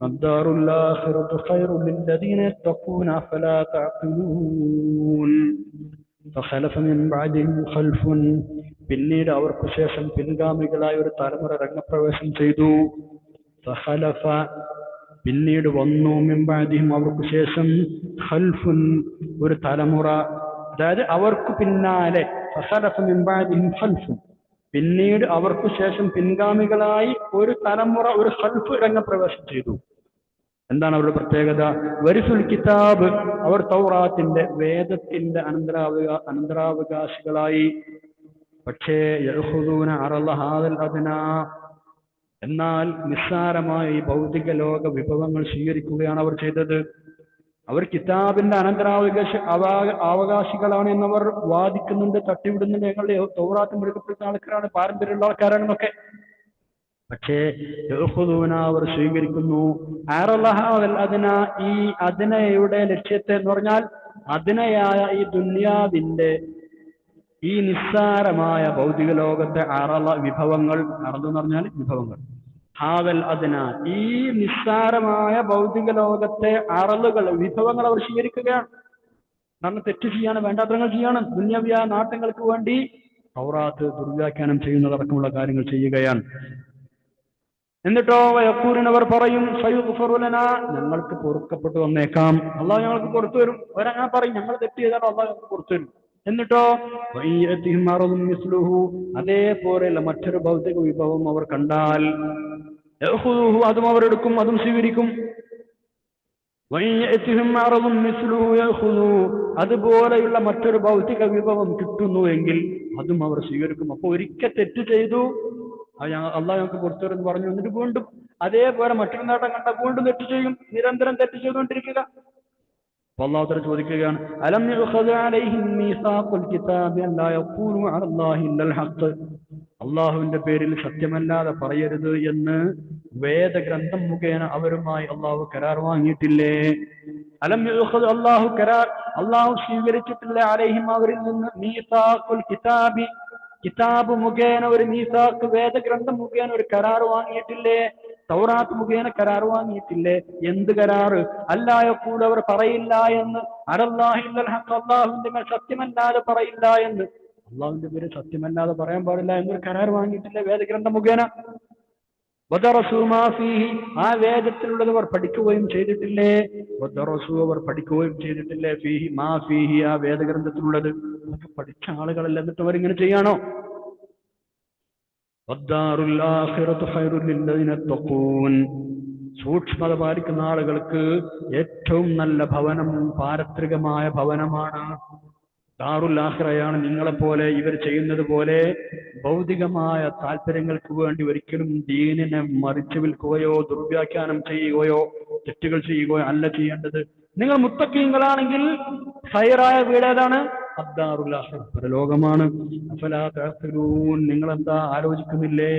والدار الآخرة خير للذين يتقون أفلا تعقلون فخلف من بعدهم خلف പിന്നീട് അവർക്ക് ശേഷം പിൻഗാമികളായ ഒരു തലമുറ രംഗപ്രവേശം ചെയ്തു. ഫഖലഫ പിന്നീട് വന്നു, മിൻ ബഅദിഹിം അവർക്ക് ശേഷം ഖൽഫുൻ ഒരു തലമുറ, അതായത് അവർക്ക് പിന്നാലെ. ഫഖലഫ മിൻ ബഅദിഹിം ഖൽഫുൻ പിന്നീട് അവർക്ക് ശേഷം പിൻഗാമികളായി ഒരു തലമുറ, ഒരു ഖൽഫ് രംഗപ്രവേശം ചെയ്തു. എന്താണ് അവരുടെ പ്രത്യേകത? വരിസുൽ കിതാബ്, അവർ തൗറാത്തിന്റെ വേദത്തിന്റെ അനന്തരാവകാശികളായി. പക്ഷേ യഖുദൂന അറള ഹാദൽ അദ്നാ, എന്നാൽ നിസ്സാരമായ ഈ ഭൗതിക ലോക വിഭവങ്ങൾ സ്വീകരിക്കുകയാണ് അവർ ചെയ്തത്. അവർ കിതാബിന്റെ അവകാശികളാണ് എന്നവർ വാദിക്കുന്നുണ്ട്, തട്ടിവിടുന്നുണ്ട്. ഞങ്ങളുടെ തൗറാത്ത് മുഴുക്കപ്പെടുന്ന ആൾക്കാരാണ്, പാരമ്പര്യമുള്ള ആൾക്കാരാണെന്നൊക്കെ. പക്ഷേ അവർ സ്വീകരിക്കുന്നു ഈ അദ്നയുടെ ലക്ഷ്യത്തെ എന്ന് പറഞ്ഞാൽ അദ്നയായ ഈ ദുന്യാവിന്റെ ഈ നിസ്സാരമായ ഭൗതിക ലോകത്തെ വിഭവങ്ങൾ, അറളെന്ന് പറഞ്ഞാൽ വിഭവങ്ങൾ, ഹാവൽ അദ്ന ഈ നിസ്സാരമായ ഭൗതിക ലോകത്തെ അറളുകൾ, വിഭവങ്ങൾ അവർ സ്വീകരിക്കുകയാണ്. കാരണം തെറ്റ് ചെയ്യാണ്, വേണ്ടാത്തങ്ങൾ ചെയ്യാണ്, ദുന്യവ്യ നാട്ടങ്ങൾക്ക് വേണ്ടി തൗറാത്ത് ദുർവ്യാഖ്യാനം ചെയ്യുന്നതടക്കമുള്ള കാര്യങ്ങൾ ചെയ്യുകയാണ്. എന്നിട്ടോ യഖൂലുനവർ പറയും സയുഗ്ഫറു ലനാ, ഞങ്ങൾക്ക് പൊറുക്കപ്പെട്ടു വന്നേക്കാം, അള്ളാഹു ഞങ്ങൾക്ക് പുറത്തു വരും. അവരങ്ങനെ പറയും, ഞങ്ങൾ തെറ്റ് ചെയ്താൽ അള്ളാഹു ഞങ്ങൾക്ക് പുറത്തു വരും. എന്നിട്ടോ വഇയതിഹിം അറദുൻ മിസ്ലുഹു, അതേപോലെയുള്ള മറ്റൊരു ഭൗതിക വിഭവം അവർ കണ്ടാൽ യഖുദുഹു, അതും അവരെടുക്കും, അതും സ്വീകരിക്കും. വഇയതിഹിം അറദുൻ മിസ്ലുഹു യഖുദു, അതുപോലെയുള്ള മറ്റൊരു ഭൗതിക വിഭവം കിട്ടുന്നുവെങ്കിൽ അതും അവർ സ്വീകരിക്കും. അപ്പോൾ ഒരിക്കൽ തെറ്റ് ചെയ്തു, അള്ളാഹു ഞങ്ങൾക്ക് പുറത്തു വരും എന്ന് പറഞ്ഞു, എന്നിട്ട് വീണ്ടും അതേപോലെ മറ്റൊരു നേട്ടം കണ്ട വീണ്ടും തെറ്റ് ചെയ്യും, നിരന്തരം തെറ്റ് ചെയ്തുകൊണ്ടിരിക്കുക. അല്ലാഹു തആല ചോദിക്കുകയാണ്, അലം യുഖദ് അലൈഹിം മീസാഖുൽ കിതാബി അല്ലാ യഖൂലു അലല്ലാഹി ഇല്ലൽ ഹഖ്, അള്ളാഹുവിന്റെ പേരിൽ സത്യമല്ലാതെ പറയരുത് എന്ന് വേദഗ്രന്ഥം മുഖേന അവരുമായി അള്ളാഹു കരാർ വാങ്ങിയിട്ടില്ലേ? അലം യുഖദ്, അള്ളാഹു സ്വീകരിച്ചിട്ടില്ലേ അലൈഹിം അവരിൽ നിന്ന് മീസാഖുൽ കിതാബി, കിതാബ് മുഖേന ഒരു മീസാഖ്, വേദഗ്രന്ഥം മുഖേന ഒരു കരാർ വാങ്ങിയിട്ടില്ലേ? തൗറാത്ത് മുഖേന കരാർ വാങ്ങിയിട്ടില്ലേ? എന്ത് കരാറ്? അല്ലാ യഖൂലു, അവർ പറയില്ല എന്ന്, അലല്ലാഹി ഇല്ലൽ ഹഖ്, അള്ളാഹുവിന്റെ മേൽ സത്യമല്ലാതെ പറയില്ല എന്ന്, അള്ളാഹുവിന്റെ പേര് സത്യമല്ലാതെ പറയാൻ പാടില്ല എന്നൊരു കരാർ വാങ്ങിയിട്ടില്ലേ വേദഗ്രന്ഥം മുഖേന? വദറസൂ മാ ഫീഹി, ആ വേദത്തിലുള്ളത് അവർ പഠിക്കുകയും ചെയ്തിട്ടില്ലേ? വദറസൂ, അവർ പഠിക്കുകയും ചെയ്തിട്ടില്ലേ? ഫീഹി മാ ഫീഹി, ആ വേദഗ്രന്ഥത്തിലുള്ളത് അതൊക്കെ പഠിച്ച ആളുകളല്ല, എന്നിട്ട് അവരിങ്ങനെ ചെയ്യാണോ? വദ്ദാറുൽ ആഖിറതു ഖൈറുൽ ലില്ലദീന തഖൂൻ, സൂക്ഷ്മത പാലിക്കുന്ന ആളുകൾക്ക് ഏറ്റവും നല്ല ഭവനം പാരത്രികമായ ഭവനമാണ്, ദാറുൽ ആഖിറയാണ്. നിങ്ങളെപ്പോലെ ഇവർ ചെയ്യുന്നത് പോലെ ഭൗതികമായ താല്പര്യങ്ങൾക്ക് വേണ്ടി ഒരിക്കലും ദീനിനെ മറിച്ചു വിൽക്കുകയോ ദുർവ്യാഖ്യാനം ചെയ്യുകയോ തെറ്റുകൾ ചെയ്യുകയോ അല്ല ചെയ്യേണ്ടത്. നിങ്ങൾ മുത്തഖീങ്ങളാണെങ്കിൽ ഖൈറായ വീട് ഏതാണ്? അദ്ദാറുൽ ആഖിറ, പരലോകമാണ്. അഫലാ തഅഖിലൂൻ, നിങ്ങൾ എന്താ ആലോചിക്കുന്നില്ലേ?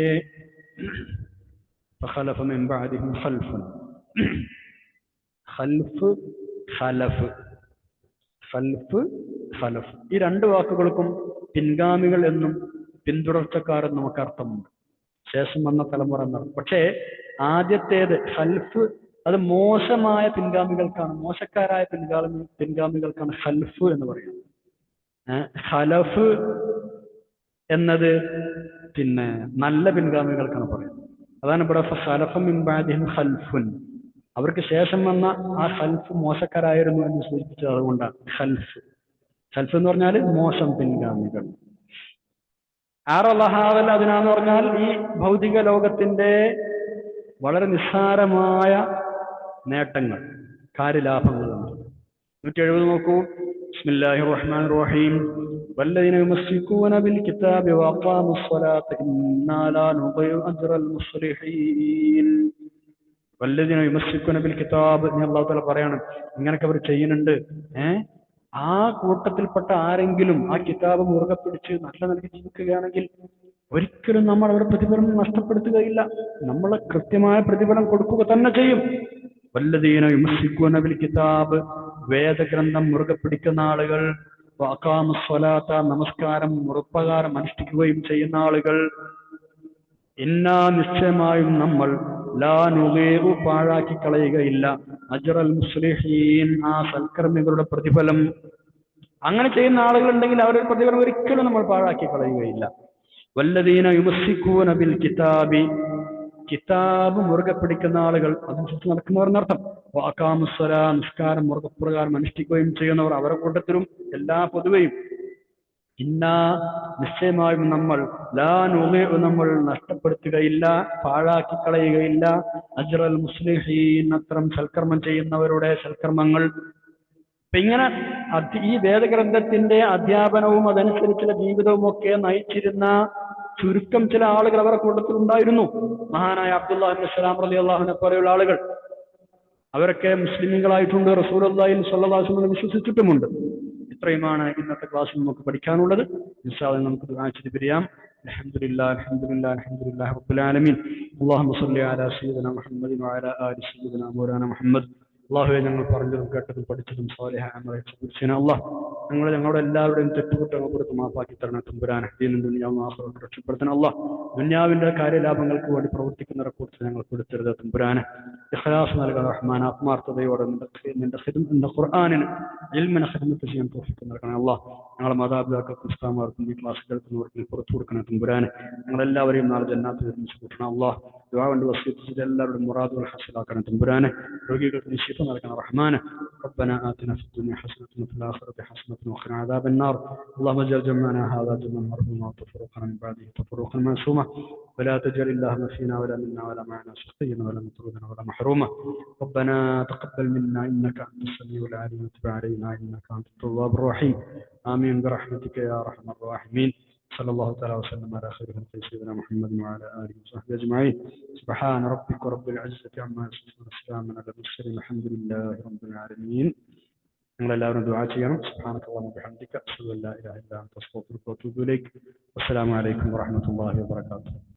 ഫഖലഫ മിൻ ബഅദിഹിം ഖൽഫുൻ, ഖൽഫ് ഖലഫ്, ഖൽഫ് ഖലഫ്, ഈ രണ്ട് വാക്കുകൾക്കും പിൻഗാമികൾ എന്നും പിന്തുടർച്ചക്കാരെന്നും നമുക്ക് അർത്ഥമുണ്ട്. ശേഷം വന്ന തലമുറ എന്നർത്ഥം. പക്ഷേ ആദ്യത്തേത് ഖൽഫ് അത് മോശമായ പിൻഗാമികൾക്കാണ്, മോശക്കാരായ പിൻഗാമികൾക്കാണ് ഖൽഫ് എന്ന് പറയുന്നത്. ഖലഫ് എന്നത് പിന്നെ നല്ല പിൻഗാമികൾക്കാണ് പറയുന്നത്. അതാണ് ഇവിടെ ഖലഫ മിൻ ബഅദിഹിം ഖൽഫുൻ, അവർക്ക് ശേഷം വന്ന ആ ഖൽഫ് മോശക്കാരായിരുന്നു എന്ന് സൂചിപ്പിച്ചത് അതുകൊണ്ടാണ് ഖൽഫ്. ഖൽഫ് എന്ന് പറഞ്ഞാൽ മോശം പിൻഗാമികൾ. ആറലഹാവൽ അതിനാന്ന് പറഞ്ഞാൽ ഈ ഭൗതിക ലോകത്തിന്റെ വളരെ നിസ്സാരമായ നേട്ടങ്ങൾ, കാര്യലാഭങ്ങൾ. 170 നോക്കൂ. ബിസ്മില്ലാഹിർ റഹ്മാനിർ റഹീം. വല്ലദീന യുമസ്സികൂന ബിൽ കിതാബി വഅഖാമുസ് സ്വലാത്ത ഇന്നാ ലാ നുദിഉ അജ്റൽ മുസ്ലിഹീൻ. വല്ലദീന യുമസ്സികൂന ബിൽ കിതാബ്, അല്ലാഹു തആല പറയാണ് ഇങ്ങനൊക്കെ അവർ ചെയ്യുന്നുണ്ട്. ആ കൂട്ടത്തിൽപ്പെട്ട ആരെങ്കിലും ആ കിതാബ് മുറുകെ പിടിച്ച് നല്ല നിലയ്ക്ക് ജീവിക്കുകയാണെങ്കിൽ ഒരിക്കലും നമ്മൾ അവരുടെ പ്രതിഫലം നഷ്ടപ്പെടുത്തുകയില്ല, നമ്മൾ കൃത്യമായ പ്രതിഫലം കൊടുക്കുക തന്നെ ചെയ്യും. വല്ലദീന യുമസ്സികൂന ബിൽ കിതാബ്, വേദഗ്രന്ഥം മുറുകെ പിടിക്കുന്ന ആളുകൾ, വഅഖാമുസ് സ്വലാത്ത, നമസ്കാരം മുറപ്രകാരം അനുഷ്ഠിക്കുകയും ചെയ്യുന്ന ആളുകൾ, ഇന്നാ നിശ്ചയമായും നമ്മൾ ലാ നുദിഉ പാഴാക്കി കളയുകയില്ല അജ്റൽ മുസ്ലിഹീൻ, ആ സൽക്കർമ്മികളുടെ പ്രതിഫലം. അങ്ങനെ ചെയ്യുന്ന ആളുകളുണ്ടെങ്കിൽ അവരുടെ പ്രതിഫലം ഒരിക്കലും നമ്മൾ പാഴാക്കി കളയുകയില്ല. വല്ലദീന യുമസ്സികൂന ബിൽ കിതാബി, കിതാബ് മുറുകെ പിടിക്കുന്ന ആളുകൾ, അതനുസരിച്ച് നടക്കുന്നവർ എന്നർത്ഥം. വഅഖാമുസ് സ്വലാ, നിസ്കാരം മുറുകപ്രകാരം അനുഷ്ഠിക്കുകയും ചെയ്യുന്നവർ, അവരുടെ കൂട്ടത്തിലും എല്ലാ പൊതുവെയും. ഇന്നാ നിശ്ചയമായും നമ്മൾ ലാ നുദിഉ, നമ്മൾ നഷ്ടപ്പെടുത്തുകയില്ല, പാഴാക്കി കളയുകയില്ല അജ്റൽ മുസ്ലിഹീൻ, അത്തരം സൽക്കർമ്മം ചെയ്യുന്നവരുടെ സൽക്കർമ്മങ്ങൾ. അപ്പൊ ഇങ്ങനെ ഈ വേദഗ്രന്ഥത്തിന്റെ അധ്യാപനവും അതനുസരിച്ചുള്ള ജീവിതവും ഒക്കെ നയിച്ചിരുന്ന ചുരുക്കം ചില ആളുകൾ അവരുടെ കൂട്ടത്തിൽ ഉണ്ടായിരുന്നു. മഹാനായ അബ്ദുല്ലാഹി ഇബ്നു സലാം റളിയല്ലാഹു അൻഹു പോലെയുള്ള ആളുകൾ, അവരൊക്കെ മുസ്ലിമീങ്ങളായിട്ടുണ്ട്, റസൂലുള്ളാഹി സ്വല്ലല്ലാഹു അലൈഹി വസല്ലം വിശ്വസിച്ചിട്ടുമുണ്ട്. ഇത്രയുമാണ് ഇന്നത്തെ ക്ലാസ്സിൽ നമുക്ക് പഠിക്കാനുള്ളത്. ഇൻഷാ അല്ലാഹ് നമുക്ക് ദുആ ചെയ്ത് പിരിയാം. അൽഹംദുലില്ലാഹി റബ്ബിൽ ആലമീൻ. അല്ലാഹുമ്മ സ്വല്ലി അലാ സയ്യിദിനാ മുഹമ്മദിൻ വഅലാ ആലി സയ്യിദിനാ മൗലാനാ മുഹമ്മദ്. അല്ലാഹുവേ, ഞങ്ങൾ പറഞ്ഞതും കേട്ടതും പഠിച്ചതും സ്വാലിഹായ അമലുകൾ ചെയ്യണം. അല്ലാഹ് ഞങ്ങളുടെ എല്ലാവരുടെയും തെറ്റുകുറ്റങ്ങൾ പുറത്ത് മാപ്പാക്കി തരണം തമ്പുരാനെ. ദീനും ദുനിയാവും ആഖിറത്തും രക്ഷപ്പെടുത്തണം. അല്ലാഹ് ദുനിയാവിന്റെ കാര്യലാഭങ്ങൾക്ക് വേണ്ടി പ്രവർത്തിക്കുന്നവരെ കുറിച്ച് ഞങ്ങൾ പെടുത്തരുത് തമ്പുരാനെ. ഇഖ്ലാസ് നൽകണം റഹ്മാൻ, ആത്മാർത്ഥതയോടെ നിന്റെ ഖുർആനിന് ഇൽമിനെ ഖിദ്മത്ത് ചെയ്യാൻ തൗഫീഖ് നൽകണം. അല്ലാഹ് ഞങ്ങളുടെ മാതാപിതാക്കൾക്കും ഉസ്താദുമാർക്കും ഈ ക്ലാസ് കേൾക്കുന്നവർക്കും പുറത്തു കൊടുക്കണം തമ്പുരാനെ. ഞങ്ങളെല്ലാവരെയും നാളെ ജന്നാത്തിൽ ഒരുമിച്ച് കൂട്ടണം. അല്ലാഹ് ദുആ കൊണ്ട് വസിയത്ത് ചെയ്ത എല്ലാവരുടെയും മുറാദുകൾ ഹാസിലാക്കണം തമ്പുരാനെ. രോഗികൾക്ക് ശിഫ നൽകണം റഹ്മാനെ. ربنا آتنا في الدنيا حسنة وفي الآخرة حسنة وقنا عذاب النار. اللهم اجعل جمعنا هذا جمعا مرحوما وتفرقنا من بعده تفرقا معصوما ولا تجعل اللهم فينا ولا منا ولا معنا شقيا ولا مطرودا ولا محروما. ربنا تقبل منا إنك أنت السميع العليم وتب علينا إنك أنت التواب الرحيم. آمين برحمتك يا أرحم الراحمين. صلى الله تعالى وسلم على خير خلق سيدنا محمد وعلى آله وصحبه أجمعين. سبحان ربك رب العزة عما يصفون وسلام على المرسلين الحمد لله رب العالمين. ഞങ്ങളെല്ലാവരും ദുആ ചെയ്യണം. സുബ്ഹാനക്കല്ലാഹു വബിഹംദിക അഷ്ഹദു അൻ ലാ ഇലാഹ ഇല്ല അൻത അസ്തഗ്ഫിറുക വഅതൂബു ഇലൈക്. വസ്സലാമു അലൈക്കും വറഹ്മത്തുള്ളാഹി വബറകാതുഹു.